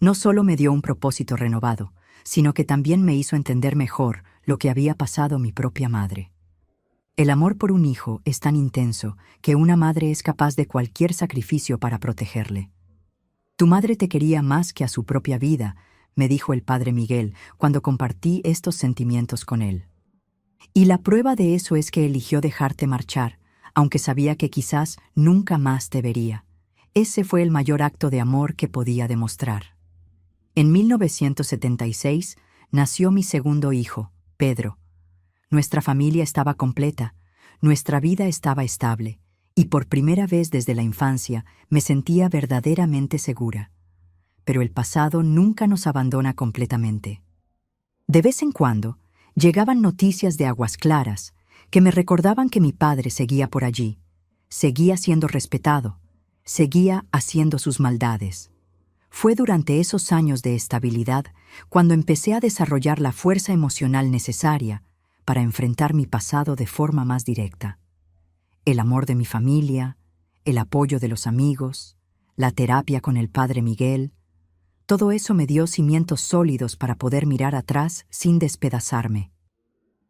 No solo me dio un propósito renovado, sino que también me hizo entender mejor lo que había pasado mi propia madre. El amor por un hijo es tan intenso que una madre es capaz de cualquier sacrificio para protegerle. Tu madre te quería más que a su propia vida, me dijo el padre Miguel cuando compartí estos sentimientos con él. Y la prueba de eso es que eligió dejarte marchar, aunque sabía que quizás nunca más te vería. Ese fue el mayor acto de amor que podía demostrar. En 1976 nació mi segundo hijo, Pedro. Nuestra familia estaba completa, nuestra vida estaba estable, y por primera vez desde la infancia me sentía verdaderamente segura. Pero el pasado nunca nos abandona completamente. De vez en cuando, llegaban noticias de Aguas Claras que me recordaban que mi padre seguía por allí, seguía siendo respetado, seguía haciendo sus maldades. Fue durante esos años de estabilidad cuando empecé a desarrollar la fuerza emocional necesaria para enfrentar mi pasado de forma más directa. El amor de mi familia, el apoyo de los amigos, la terapia con el padre Miguel, todo eso me dio cimientos sólidos para poder mirar atrás sin despedazarme.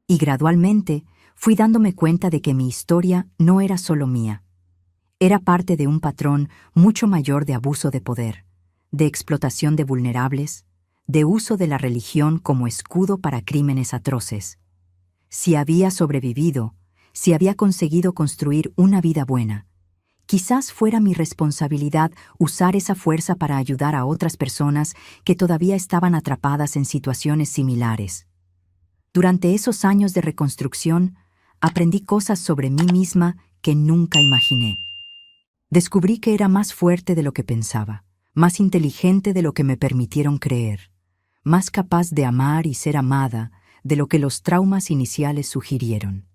Y gradualmente fui dándome cuenta de que mi historia no era solo mía. Era parte de un patrón mucho mayor de abuso de poder, de explotación de vulnerables, de uso de la religión como escudo para crímenes atroces. Si había sobrevivido, si había conseguido construir una vida buena, quizás fuera mi responsabilidad usar esa fuerza para ayudar a otras personas que todavía estaban atrapadas en situaciones similares. Durante esos años de reconstrucción, aprendí cosas sobre mí misma que nunca imaginé. Descubrí que era más fuerte de lo que pensaba, más inteligente de lo que me permitieron creer, más capaz de amar y ser amada de lo que los traumas iniciales sugirieron.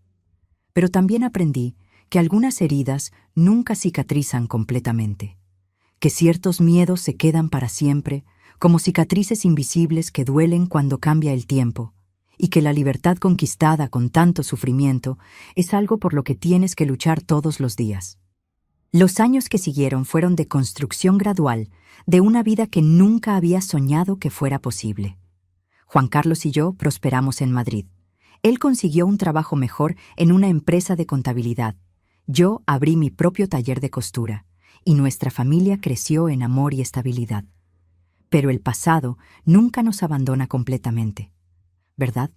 Pero también aprendí que algunas heridas nunca cicatrizan completamente, que ciertos miedos se quedan para siempre, como cicatrices invisibles que duelen cuando cambia el tiempo, y que la libertad conquistada con tanto sufrimiento es algo por lo que tienes que luchar todos los días. Los años que siguieron fueron de construcción gradual de una vida que nunca había soñado que fuera posible. Juan Carlos y yo prosperamos en Madrid. Él consiguió un trabajo mejor en una empresa de contabilidad. Yo abrí mi propio taller de costura, y nuestra familia creció en amor y estabilidad. Pero el pasado nunca nos abandona completamente, ¿verdad?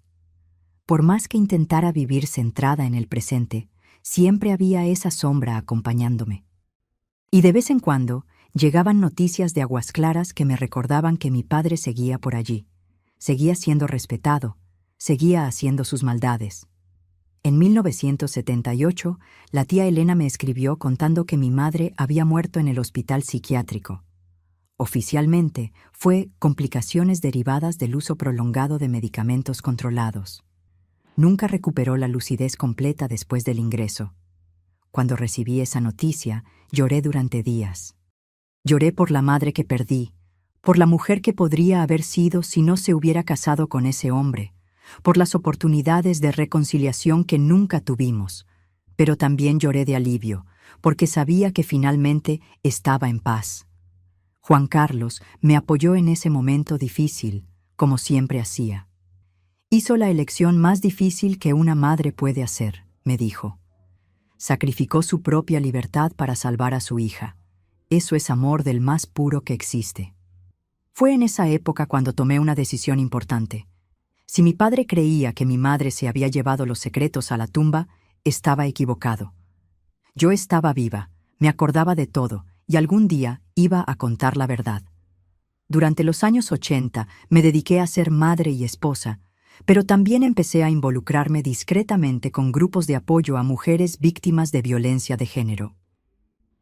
Por más que intentara vivir centrada en el presente, siempre había esa sombra acompañándome. Y de vez en cuando llegaban noticias de Aguas Claras que me recordaban que mi padre seguía por allí, seguía siendo respetado, seguía haciendo sus maldades. En 1978, la tía Elena me escribió contando que mi madre había muerto en el hospital psiquiátrico. Oficialmente, fue complicaciones derivadas del uso prolongado de medicamentos controlados. Nunca recuperó la lucidez completa después del ingreso. Cuando recibí esa noticia, lloré durante días. Lloré por la madre que perdí, por la mujer que podría haber sido si no se hubiera casado con ese hombre, por las oportunidades de reconciliación que nunca tuvimos, pero también lloré de alivio, porque sabía que finalmente estaba en paz. Juan Carlos me apoyó en ese momento difícil, como siempre hacía. Hizo la elección más difícil que una madre puede hacer, me dijo. Sacrificó su propia libertad para salvar a su hija. Eso es amor del más puro que existe. Fue en esa época cuando tomé una decisión importante. Si mi padre creía que mi madre se había llevado los secretos a la tumba, estaba equivocado. Yo estaba viva, me acordaba de todo, y algún día iba a contar la verdad. Durante los años 80 me dediqué a ser madre y esposa, pero también empecé a involucrarme discretamente con grupos de apoyo a mujeres víctimas de violencia de género.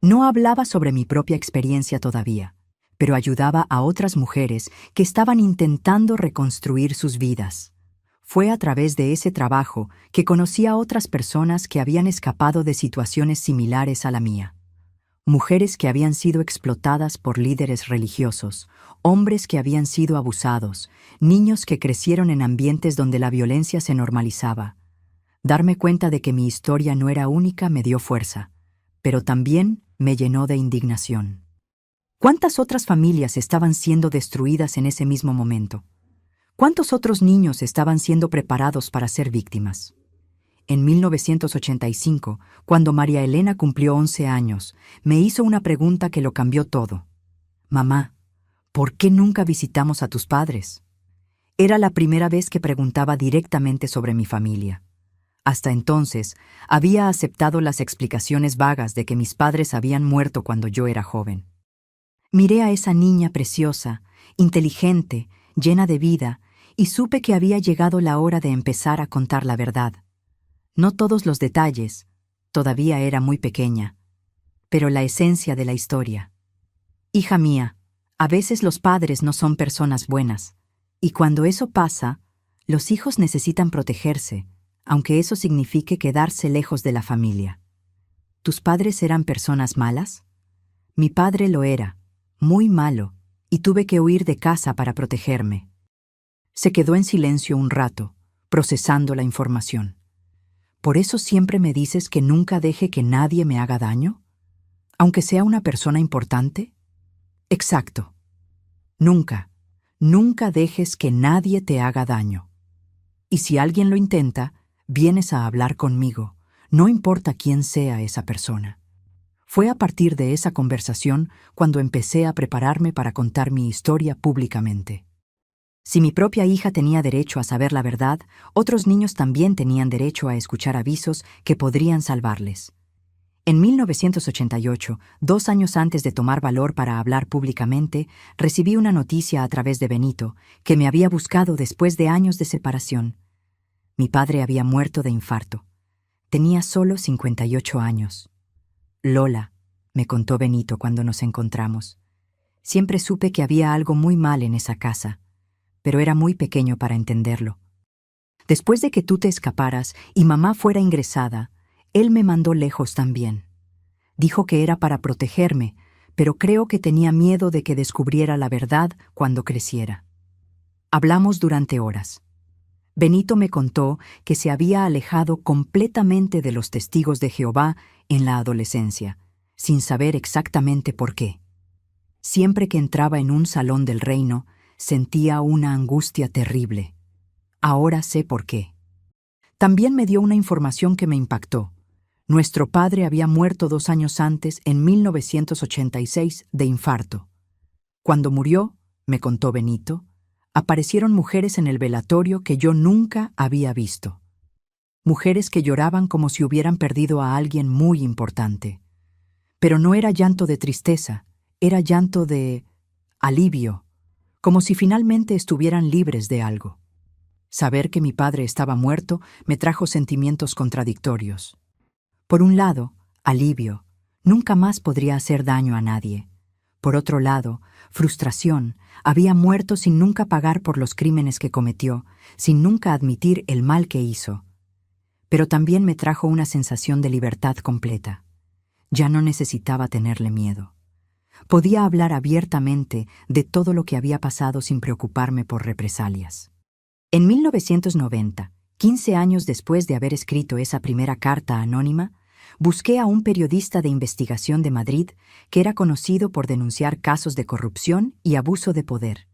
No hablaba sobre mi propia experiencia todavía, pero ayudaba a otras mujeres que estaban intentando reconstruir sus vidas. Fue a través de ese trabajo que conocí a otras personas que habían escapado de situaciones similares a la mía. Mujeres que habían sido explotadas por líderes religiosos, hombres que habían sido abusados, niños que crecieron en ambientes donde la violencia se normalizaba. Darme cuenta de que mi historia no era única me dio fuerza, pero también me llenó de indignación. ¿Cuántas otras familias estaban siendo destruidas en ese mismo momento? ¿Cuántos otros niños estaban siendo preparados para ser víctimas? En 1985, cuando María Elena cumplió 11 años, me hizo una pregunta que lo cambió todo. Mamá, ¿por qué nunca visitamos a tus padres? Era la primera vez que preguntaba directamente sobre mi familia. Hasta entonces, había aceptado las explicaciones vagas de que mis padres habían muerto cuando yo era joven. Miré a esa niña preciosa, inteligente, llena de vida, y supe que había llegado la hora de empezar a contar la verdad. No todos los detalles, todavía era muy pequeña, pero la esencia de la historia. Hija mía, a veces los padres no son personas buenas, y cuando eso pasa, los hijos necesitan protegerse, aunque eso signifique quedarse lejos de la familia. ¿Tus padres eran personas malas? Mi padre lo era, muy malo, y tuve que huir de casa para protegerme. Se quedó en silencio un rato, procesando la información. ¿Por eso siempre me dices que nunca deje que nadie me haga daño? ¿Aunque sea una persona importante? Exacto. Nunca, nunca dejes que nadie te haga daño. Y si alguien lo intenta, vienes a hablar conmigo, no importa quién sea esa persona. Fue a partir de esa conversación cuando empecé a prepararme para contar mi historia públicamente. Si mi propia hija tenía derecho a saber la verdad, otros niños también tenían derecho a escuchar avisos que podrían salvarles. En 1988, 2 años antes de tomar valor para hablar públicamente, recibí una noticia a través de Benito, que me había buscado después de años de separación. Mi padre había muerto de infarto. Tenía solo 58 años. Lola, me contó Benito cuando nos encontramos. Siempre supe que había algo muy mal en esa casa, pero era muy pequeño para entenderlo. Después de que tú te escaparas y mamá fuera ingresada, él me mandó lejos también. Dijo que era para protegerme, pero creo que tenía miedo de que descubriera la verdad cuando creciera. Hablamos durante horas. Benito me contó que se había alejado completamente de los testigos de Jehová en la adolescencia, sin saber exactamente por qué. Siempre que entraba en un salón del reino, sentía una angustia terrible. Ahora sé por qué. También me dio una información que me impactó. Nuestro padre había muerto 2 años antes, en 1986, de infarto. Cuando murió, me contó Benito, aparecieron mujeres en el velatorio que yo nunca había visto. Mujeres que lloraban como si hubieran perdido a alguien muy importante. Pero no era llanto de tristeza, era llanto de alivio, como si finalmente estuvieran libres de algo. Saber que mi padre estaba muerto me trajo sentimientos contradictorios. Por un lado, alivio, nunca más podría hacer daño a nadie. Por otro lado, frustración, había muerto sin nunca pagar por los crímenes que cometió, sin nunca admitir el mal que hizo. Pero también me trajo una sensación de libertad completa. Ya no necesitaba tenerle miedo. Podía hablar abiertamente de todo lo que había pasado sin preocuparme por represalias. En 1990, 15 años después de haber escrito esa primera carta anónima, busqué a un periodista de investigación de Madrid que era conocido por denunciar casos de corrupción y abuso de poder.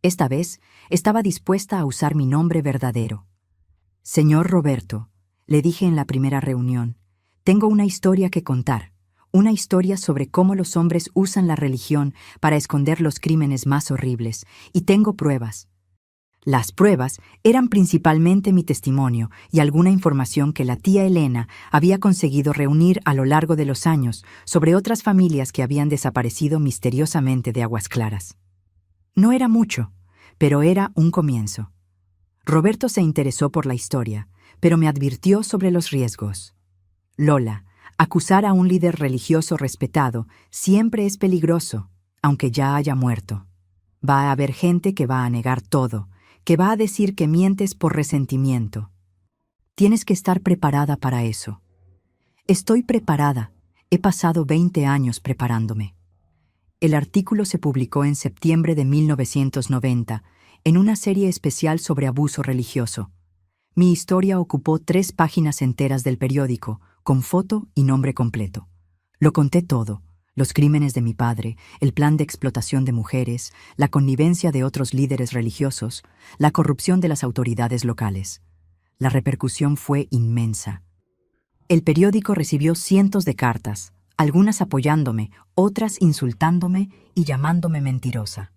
Esta vez estaba dispuesta a usar mi nombre verdadero. Señor Roberto, le dije en la primera reunión, tengo una historia que contar, una historia sobre cómo los hombres usan la religión para esconder los crímenes más horribles, y tengo pruebas. Las pruebas eran principalmente mi testimonio y alguna información que la tía Elena había conseguido reunir a lo largo de los años sobre otras familias que habían desaparecido misteriosamente de Aguas Claras. No era mucho, pero era un comienzo. Roberto se interesó por la historia, pero me advirtió sobre los riesgos. Lola, acusar a un líder religioso respetado siempre es peligroso, aunque ya haya muerto. Va a haber gente que va a negar todo, que va a decir que mientes por resentimiento. Tienes que estar preparada para eso. Estoy preparada. He pasado 20 años preparándome. El artículo se publicó en septiembre de 1990, en una serie especial sobre abuso religioso. Mi historia ocupó 3 páginas enteras del periódico, con foto y nombre completo. Lo conté todo. Los crímenes de mi padre, el plan de explotación de mujeres, la connivencia de otros líderes religiosos, la corrupción de las autoridades locales. La repercusión fue inmensa. El periódico recibió cientos de cartas, algunas apoyándome, otras insultándome y llamándome mentirosa.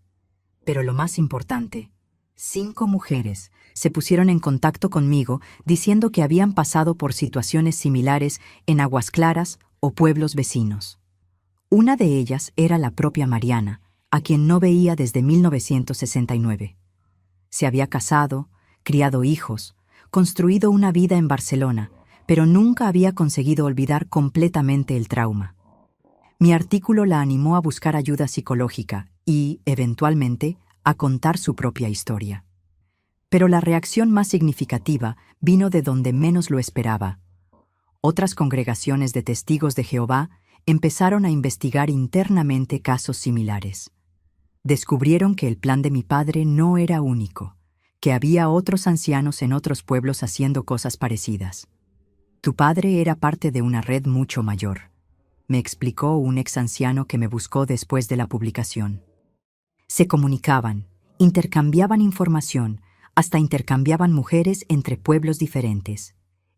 Pero lo más importante, 5 mujeres se pusieron en contacto conmigo diciendo que habían pasado por situaciones similares en Aguas Claras o pueblos vecinos. Una de ellas era la propia Mariana, a quien no veía desde 1969. Se había casado, criado hijos, construido una vida en Barcelona, pero nunca había conseguido olvidar completamente el trauma. Mi artículo la animó a buscar ayuda psicológica y, eventualmente, a contar su propia historia. Pero la reacción más significativa vino de donde menos lo esperaba. Otras congregaciones de testigos de Jehová empezaron a investigar internamente casos similares. Descubrieron que el plan de mi padre no era único, que había otros ancianos en otros pueblos haciendo cosas parecidas. Tu padre era parte de una red mucho mayor, me explicó un ex anciano que me buscó después de la publicación. Se comunicaban, intercambiaban información, hasta intercambiaban mujeres entre pueblos diferentes.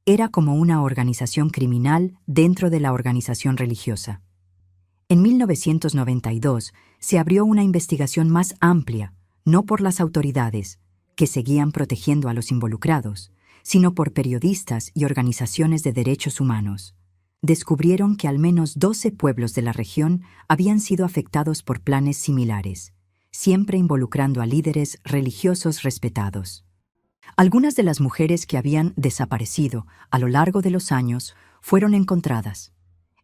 Era como una organización criminal dentro de la organización religiosa. En 1992 se abrió una investigación más amplia, no por las autoridades, que seguían protegiendo a los involucrados, sino por periodistas y organizaciones de derechos humanos. Descubrieron que al menos 12 pueblos de la región habían sido afectados por planes similares, siempre involucrando a líderes religiosos respetados. Algunas de las mujeres que habían desaparecido a lo largo de los años fueron encontradas.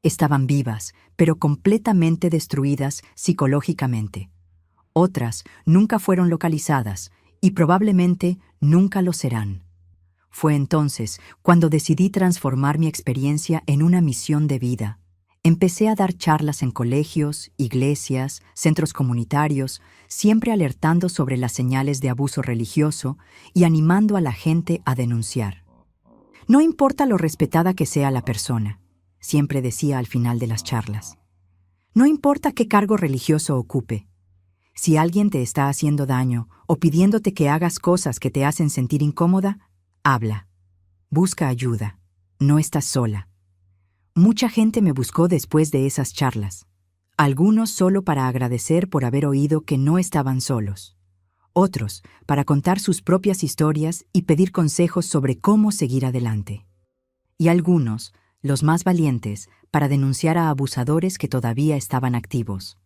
Estaban vivas, pero completamente destruidas psicológicamente. Otras nunca fueron localizadas y probablemente nunca lo serán. Fue entonces cuando decidí transformar mi experiencia en una misión de vida. Empecé a dar charlas en colegios, iglesias, centros comunitarios, siempre alertando sobre las señales de abuso religioso y animando a la gente a denunciar. No importa lo respetada que sea la persona, siempre decía al final de las charlas. No importa qué cargo religioso ocupe. Si alguien te está haciendo daño o pidiéndote que hagas cosas que te hacen sentir incómoda, habla. Busca ayuda. No estás sola. Mucha gente me buscó después de esas charlas. Algunos solo para agradecer por haber oído que no estaban solos. Otros para contar sus propias historias y pedir consejos sobre cómo seguir adelante. Y algunos, los más valientes, para denunciar a abusadores que todavía estaban activos.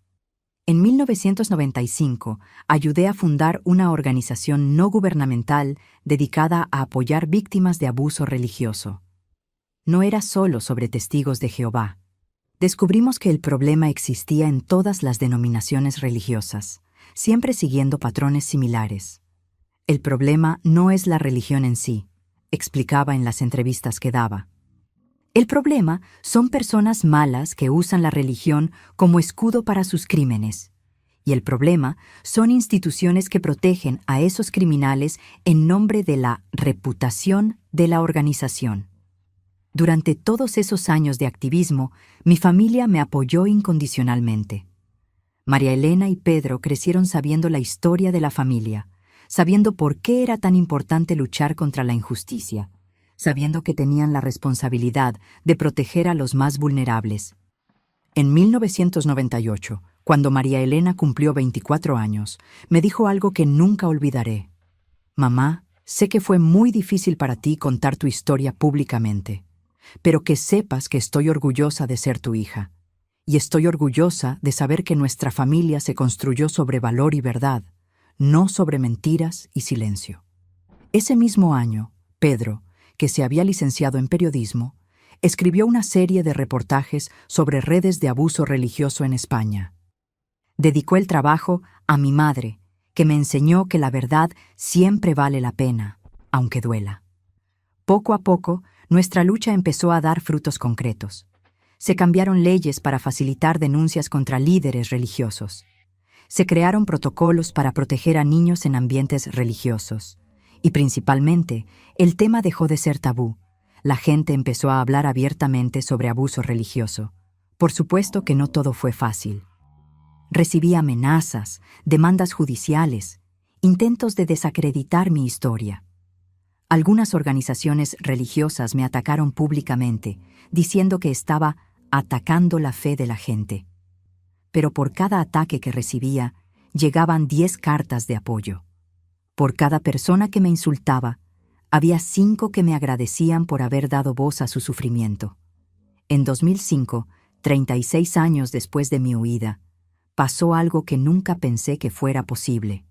En 1995, ayudé a fundar una organización no gubernamental dedicada a apoyar víctimas de abuso religioso. No era solo sobre testigos de Jehová. Descubrimos que el problema existía en todas las denominaciones religiosas, siempre siguiendo patrones similares. El problema no es la religión en sí, explicaba en las entrevistas que daba. El problema son personas malas que usan la religión como escudo para sus crímenes. Y el problema son instituciones que protegen a esos criminales en nombre de la reputación de la organización. Durante todos esos años de activismo, mi familia me apoyó incondicionalmente. María Elena y Pedro crecieron sabiendo la historia de la familia, sabiendo por qué era tan importante luchar contra la injusticia, sabiendo que tenían la responsabilidad de proteger a los más vulnerables. En 1998, cuando María Elena cumplió 24 años, me dijo algo que nunca olvidaré. Mamá, sé que fue muy difícil para ti contar tu historia públicamente, pero que sepas que estoy orgullosa de ser tu hija. Y estoy orgullosa de saber que nuestra familia se construyó sobre valor y verdad, no sobre mentiras y silencio. Ese mismo año, Pedro, que se había licenciado en periodismo, escribió una serie de reportajes sobre redes de abuso religioso en España. Dedicó el trabajo a mi madre, que me enseñó que la verdad siempre vale la pena, aunque duela. Poco a poco, nuestra lucha empezó a dar frutos concretos. Se cambiaron leyes para facilitar denuncias contra líderes religiosos. Se crearon protocolos para proteger a niños en ambientes religiosos. Y principalmente, el tema dejó de ser tabú. La gente empezó a hablar abiertamente sobre abuso religioso. Por supuesto que no todo fue fácil. Recibí amenazas, demandas judiciales, intentos de desacreditar mi historia. Algunas organizaciones religiosas me atacaron públicamente, diciendo que estaba atacando la fe de la gente. Pero por cada ataque que recibía, llegaban 10 cartas de apoyo. Por cada persona que me insultaba, había 5 que me agradecían por haber dado voz a su sufrimiento. En 2005, 36 años después de mi huida, pasó algo que nunca pensé que fuera posible.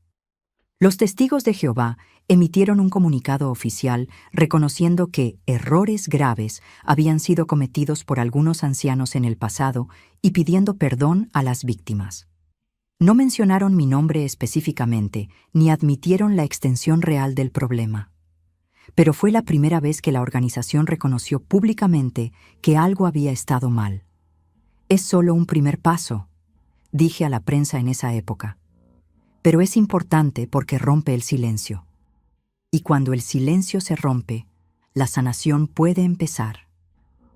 Los testigos de Jehová emitieron un comunicado oficial reconociendo que errores graves habían sido cometidos por algunos ancianos en el pasado y pidiendo perdón a las víctimas. No mencionaron mi nombre específicamente ni admitieron la extensión real del problema. Pero fue la primera vez que la organización reconoció públicamente que algo había estado mal. Es solo un primer paso, dije a la prensa en esa época. Pero es importante porque rompe el silencio. Y cuando el silencio se rompe, la sanación puede empezar.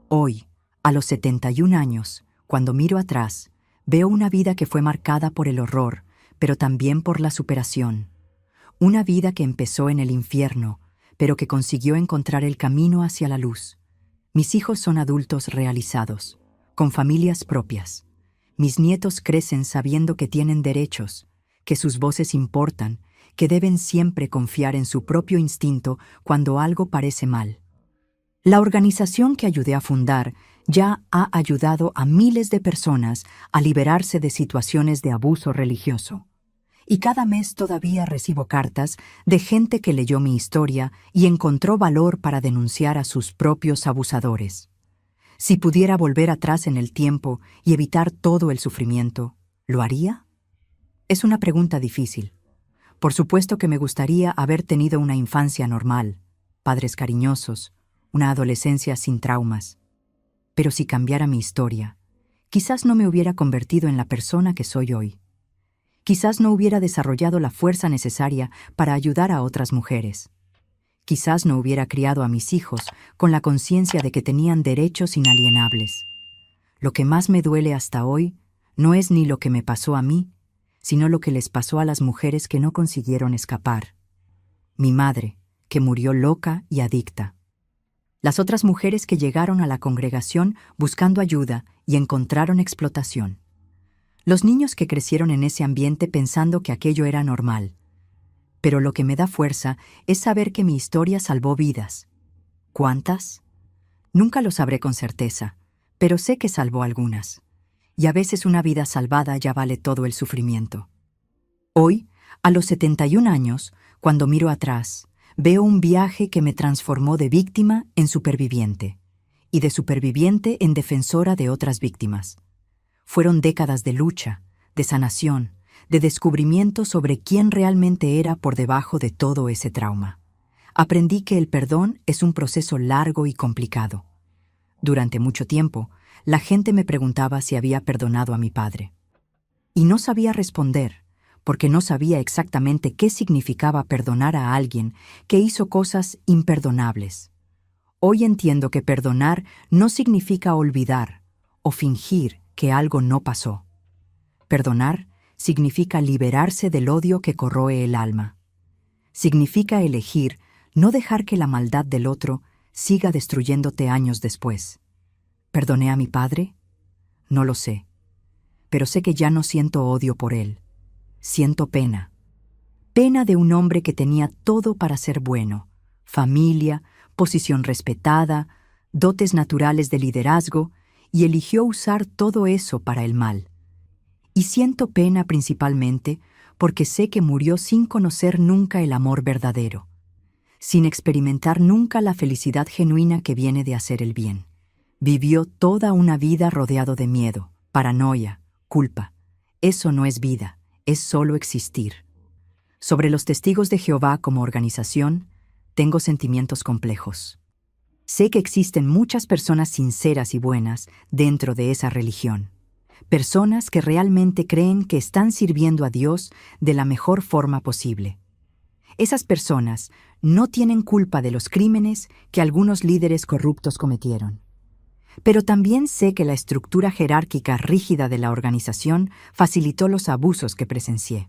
Hoy, a los 71 años, cuando miro atrás, veo una vida que fue marcada por el horror, pero también por la superación. Una vida que empezó en el infierno, pero que consiguió encontrar el camino hacia la luz. Mis hijos son adultos realizados, con familias propias. Mis nietos crecen sabiendo que tienen derechos, que sus voces importan, que deben siempre confiar en su propio instinto cuando algo parece mal. La organización que ayudé a fundar ya ha ayudado a miles de personas a liberarse de situaciones de abuso religioso. Y cada mes todavía recibo cartas de gente que leyó mi historia y encontró valor para denunciar a sus propios abusadores. Si pudiera volver atrás en el tiempo y evitar todo el sufrimiento, ¿lo haría? Es una pregunta difícil. Por supuesto que me gustaría haber tenido una infancia normal, padres cariñosos, una adolescencia sin traumas. Pero si cambiara mi historia, quizás no me hubiera convertido en la persona que soy hoy. Quizás no hubiera desarrollado la fuerza necesaria para ayudar a otras mujeres. Quizás no hubiera criado a mis hijos con la conciencia de que tenían derechos inalienables. Lo que más me duele hasta hoy no es ni lo que me pasó a mí, sino lo que les pasó a las mujeres que no consiguieron escapar. Mi madre, que murió loca y adicta. Las otras mujeres que llegaron a la congregación buscando ayuda y encontraron explotación. Los niños que crecieron en ese ambiente pensando que aquello era normal. Pero lo que me da fuerza es saber que mi historia salvó vidas. ¿Cuántas? Nunca lo sabré con certeza, pero sé que salvó algunas. Y a veces una vida salvada ya vale todo el sufrimiento. Hoy, a los 71 años, cuando miro atrás, veo un viaje que me transformó de víctima en superviviente, y de superviviente en defensora de otras víctimas. Fueron décadas de lucha, de sanación, de descubrimiento sobre quién realmente era por debajo de todo ese trauma. Aprendí que el perdón es un proceso largo y complicado. Durante mucho tiempo, la gente me preguntaba si había perdonado a mi padre. Y no sabía responder, porque no sabía exactamente qué significaba perdonar a alguien que hizo cosas imperdonables. Hoy entiendo que perdonar no significa olvidar o fingir que algo no pasó. Perdonar significa liberarse del odio que corroe el alma. Significa elegir no dejar que la maldad del otro siga destruyéndote años después. ¿Perdoné a mi padre? No lo sé, pero sé que ya no siento odio por él. Siento pena. Pena de un hombre que tenía todo para ser bueno: familia, posición respetada, dotes naturales de liderazgo, y eligió usar todo eso para el mal. Y siento pena principalmente porque sé que murió sin conocer nunca el amor verdadero, sin experimentar nunca la felicidad genuina que viene de hacer el bien. Vivió toda una vida rodeado de miedo, paranoia, culpa. Eso no es vida, es solo existir. Sobre los Testigos de Jehová como organización, tengo sentimientos complejos. Sé que existen muchas personas sinceras y buenas dentro de esa religión. Personas que realmente creen que están sirviendo a Dios de la mejor forma posible. Esas personas no tienen culpa de los crímenes que algunos líderes corruptos cometieron. Pero también sé que la estructura jerárquica rígida de la organización facilitó los abusos que presencié.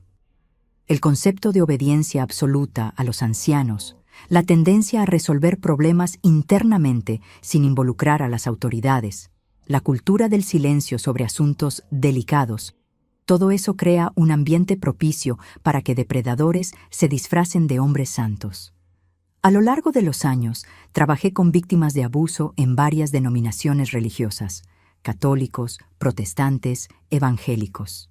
El concepto de obediencia absoluta a los ancianos, la tendencia a resolver problemas internamente sin involucrar a las autoridades, la cultura del silencio sobre asuntos delicados, todo eso crea un ambiente propicio para que depredadores se disfracen de hombres santos. A lo largo de los años, trabajé con víctimas de abuso en varias denominaciones religiosas, católicos, protestantes, evangélicos.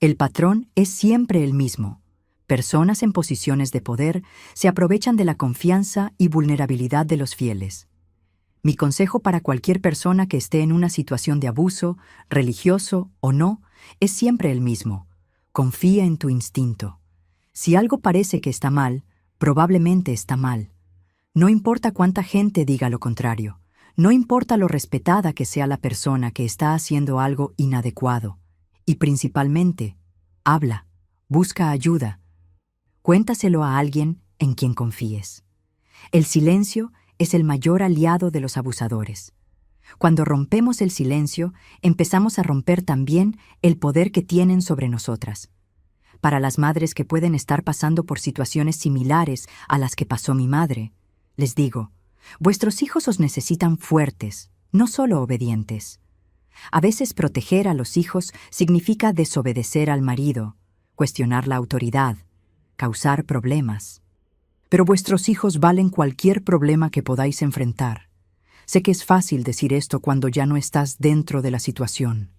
El patrón es siempre el mismo. Personas en posiciones de poder se aprovechan de la confianza y vulnerabilidad de los fieles. Mi consejo para cualquier persona que esté en una situación de abuso, religioso o no, es siempre el mismo. Confía en tu instinto. Si algo parece que está mal, probablemente está mal. No importa cuánta gente diga lo contrario. No importa lo respetada que sea la persona que está haciendo algo inadecuado. Y principalmente, habla, busca ayuda. Cuéntaselo a alguien en quien confíes. El silencio es el mayor aliado de los abusadores. Cuando rompemos el silencio, empezamos a romper también el poder que tienen sobre nosotras. Para las madres que pueden estar pasando por situaciones similares a las que pasó mi madre, les digo, vuestros hijos os necesitan fuertes, no solo obedientes. A veces proteger a los hijos significa desobedecer al marido, cuestionar la autoridad, causar problemas. Pero vuestros hijos valen cualquier problema que podáis enfrentar. Sé que es fácil decir esto cuando ya no estás dentro de la situación.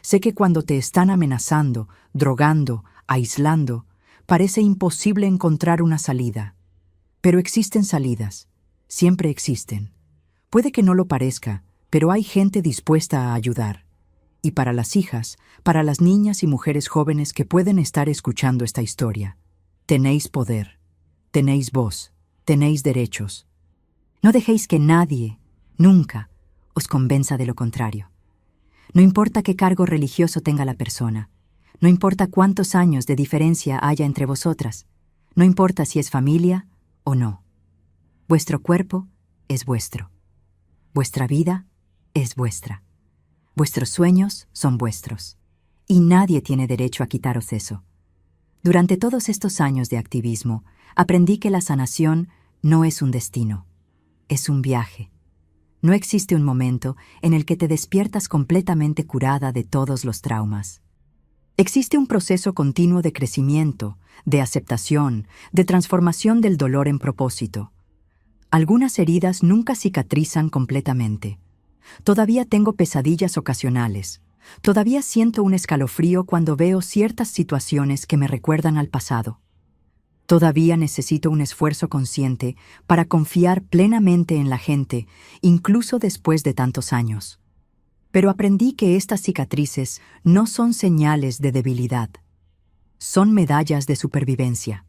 Sé que cuando te están amenazando, drogando, aislando, parece imposible encontrar una salida. Pero existen salidas. Siempre existen. Puede que no lo parezca, pero hay gente dispuesta a ayudar. Y para las hijas, para las niñas y mujeres jóvenes que pueden estar escuchando esta historia, tenéis poder. Tenéis voz, tenéis derechos. No dejéis que nadie, nunca, os convenza de lo contrario. No importa qué cargo religioso tenga la persona, no importa cuántos años de diferencia haya entre vosotras, no importa si es familia o no. Vuestro cuerpo es vuestro. Vuestra vida es vuestra. Vuestros sueños son vuestros. Y nadie tiene derecho a quitaros eso. Durante todos estos años de activismo, aprendí que la sanación no es un destino, es un viaje. No existe un momento en el que te despiertas completamente curada de todos los traumas. Existe un proceso continuo de crecimiento, de aceptación, de transformación del dolor en propósito. Algunas heridas nunca cicatrizan completamente. Todavía tengo pesadillas ocasionales. Todavía siento un escalofrío cuando veo ciertas situaciones que me recuerdan al pasado. Todavía necesito un esfuerzo consciente para confiar plenamente en la gente, incluso después de tantos años. Pero aprendí que estas cicatrices no son señales de debilidad. Son medallas de supervivencia.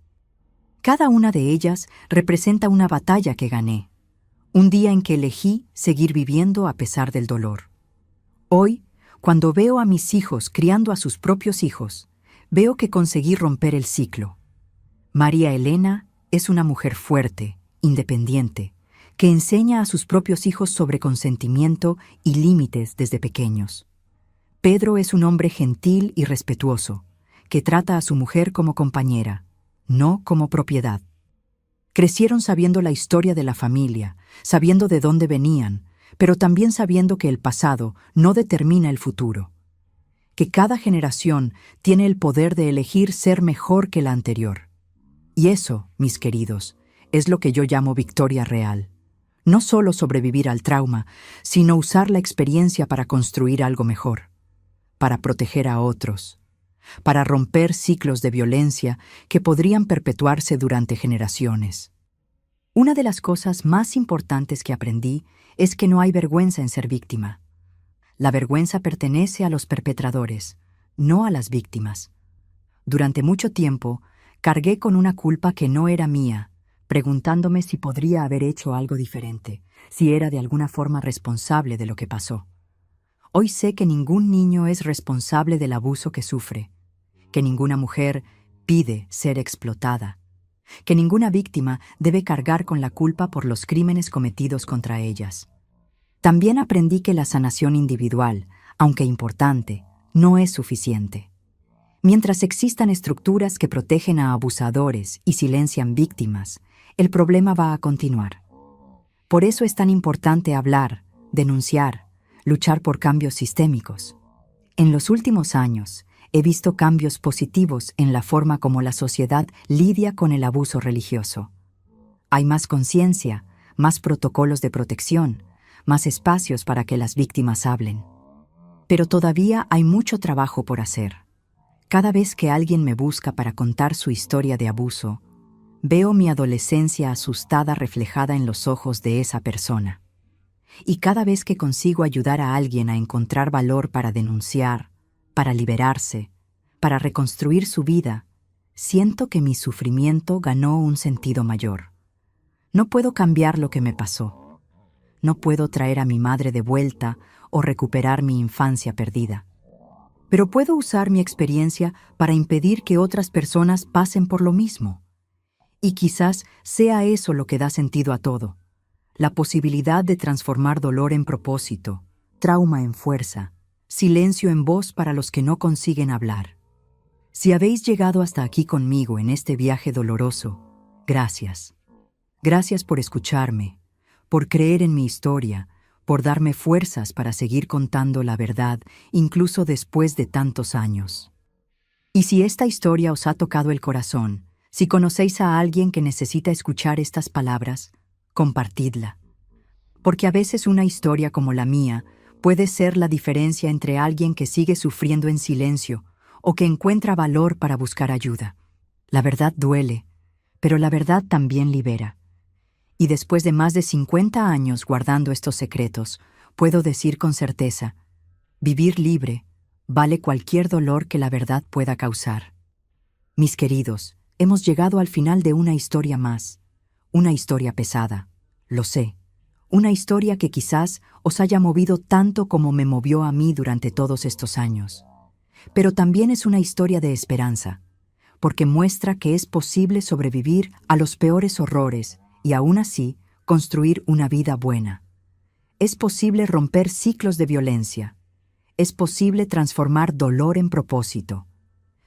Cada una de ellas representa una batalla que gané, un día en que elegí seguir viviendo a pesar del dolor. Hoy, cuando veo a mis hijos criando a sus propios hijos, veo que conseguí romper el ciclo. María Elena es una mujer fuerte, independiente, que enseña a sus propios hijos sobre consentimiento y límites desde pequeños. Pedro es un hombre gentil y respetuoso, que trata a su mujer como compañera, no como propiedad. Crecieron sabiendo la historia de la familia, sabiendo de dónde venían, pero también sabiendo que el pasado no determina el futuro, que cada generación tiene el poder de elegir ser mejor que la anterior. Y eso, mis queridos, es lo que yo llamo victoria real. No solo sobrevivir al trauma, sino usar la experiencia para construir algo mejor, para proteger a otros, para romper ciclos de violencia que podrían perpetuarse durante generaciones. Una de las cosas más importantes que aprendí es que no hay vergüenza en ser víctima. La vergüenza pertenece a los perpetradores, no a las víctimas. Durante mucho tiempo, cargué con una culpa que no era mía, preguntándome si podría haber hecho algo diferente, si era de alguna forma responsable de lo que pasó. Hoy sé que ningún niño es responsable del abuso que sufre, que ninguna mujer pide ser explotada, que ninguna víctima debe cargar con la culpa por los crímenes cometidos contra ellas. También aprendí que la sanación individual, aunque importante, no es suficiente. Mientras existan estructuras que protegen a abusadores y silencian víctimas, el problema va a continuar. Por eso es tan importante hablar, denunciar, luchar por cambios sistémicos. En los últimos años, he visto cambios positivos en la forma como la sociedad lidia con el abuso religioso. Hay más conciencia, más protocolos de protección, más espacios para que las víctimas hablen. Pero todavía hay mucho trabajo por hacer. Cada vez que alguien me busca para contar su historia de abuso, veo mi adolescencia asustada reflejada en los ojos de esa persona. Y cada vez que consigo ayudar a alguien a encontrar valor para denunciar, para liberarse, para reconstruir su vida, siento que mi sufrimiento ganó un sentido mayor. No puedo cambiar lo que me pasó. No puedo traer a mi madre de vuelta o recuperar mi infancia perdida. Pero puedo usar mi experiencia para impedir que otras personas pasen por lo mismo. Y quizás sea eso lo que da sentido a todo. La posibilidad de transformar dolor en propósito, trauma en fuerza, silencio en voz para los que no consiguen hablar. Si habéis llegado hasta aquí conmigo en este viaje doloroso, gracias. Gracias por escucharme, por creer en mi historia, por darme fuerzas para seguir contando la verdad, incluso después de tantos años. Y si esta historia os ha tocado el corazón, si conocéis a alguien que necesita escuchar estas palabras, compartidla. Porque a veces una historia como la mía puede ser la diferencia entre alguien que sigue sufriendo en silencio o que encuentra valor para buscar ayuda. La verdad duele, pero la verdad también libera. Y después de más de 50 años guardando estos secretos, puedo decir con certeza, vivir libre vale cualquier dolor que la verdad pueda causar. Mis queridos, hemos llegado al final de una historia más. Una historia pesada, lo sé. Una historia que quizás os haya movido tanto como me movió a mí durante todos estos años. Pero también es una historia de esperanza, porque muestra que es posible sobrevivir a los peores horrores y aún así construir una vida buena. Es posible romper ciclos de violencia. Es posible transformar dolor en propósito.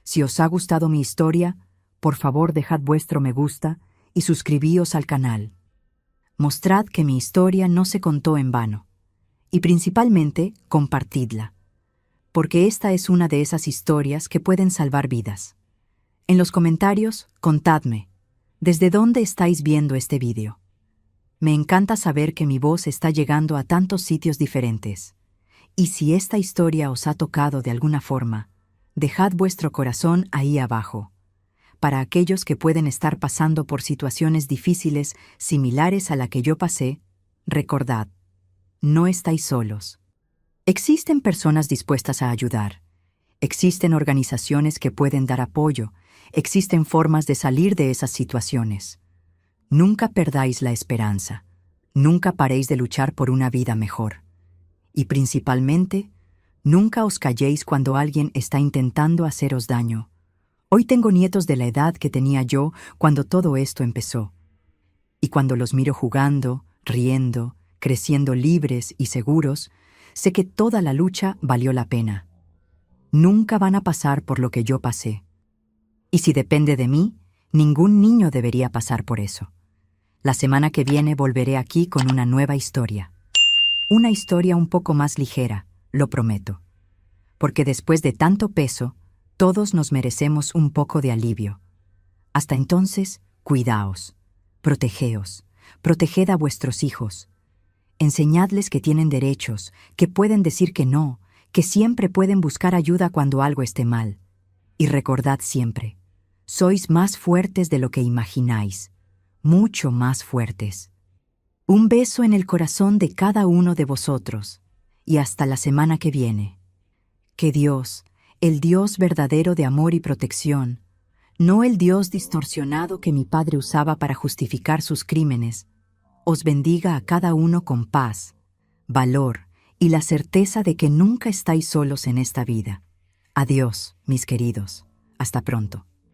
Si os ha gustado mi historia, por favor dejad vuestro me gusta y suscribíos al canal. Mostrad que mi historia no se contó en vano. Y principalmente, compartidla. Porque esta es una de esas historias que pueden salvar vidas. En los comentarios, contadme, ¿desde dónde estáis viendo este vídeo? Me encanta saber que mi voz está llegando a tantos sitios diferentes. Y si esta historia os ha tocado de alguna forma, dejad vuestro corazón ahí abajo. Para aquellos que pueden estar pasando por situaciones difíciles similares a la que yo pasé, recordad, no estáis solos. Existen personas dispuestas a ayudar. Existen organizaciones que pueden dar apoyo. Existen formas de salir de esas situaciones. Nunca perdáis la esperanza. Nunca paréis de luchar por una vida mejor. Y principalmente, nunca os calléis cuando alguien está intentando haceros daño. Hoy tengo nietos de la edad que tenía yo cuando todo esto empezó. Y cuando los miro jugando, riendo, creciendo libres y seguros, sé que toda la lucha valió la pena. Nunca van a pasar por lo que yo pasé. Y si depende de mí, ningún niño debería pasar por eso. La semana que viene volveré aquí con una nueva historia. Una historia un poco más ligera, lo prometo. Porque después de tanto peso, todos nos merecemos un poco de alivio. Hasta entonces, cuidaos, protegeos, proteged a vuestros hijos. Enseñadles que tienen derechos, que pueden decir que no, que siempre pueden buscar ayuda cuando algo esté mal. Y recordad siempre, sois más fuertes de lo que imagináis, mucho más fuertes. Un beso en el corazón de cada uno de vosotros, y hasta la semana que viene. Que Dios, el Dios verdadero de amor y protección, no el Dios distorsionado que mi padre usaba para justificar sus crímenes, os bendiga a cada uno con paz, valor y la certeza de que nunca estáis solos en esta vida. Adiós, mis queridos. Hasta pronto.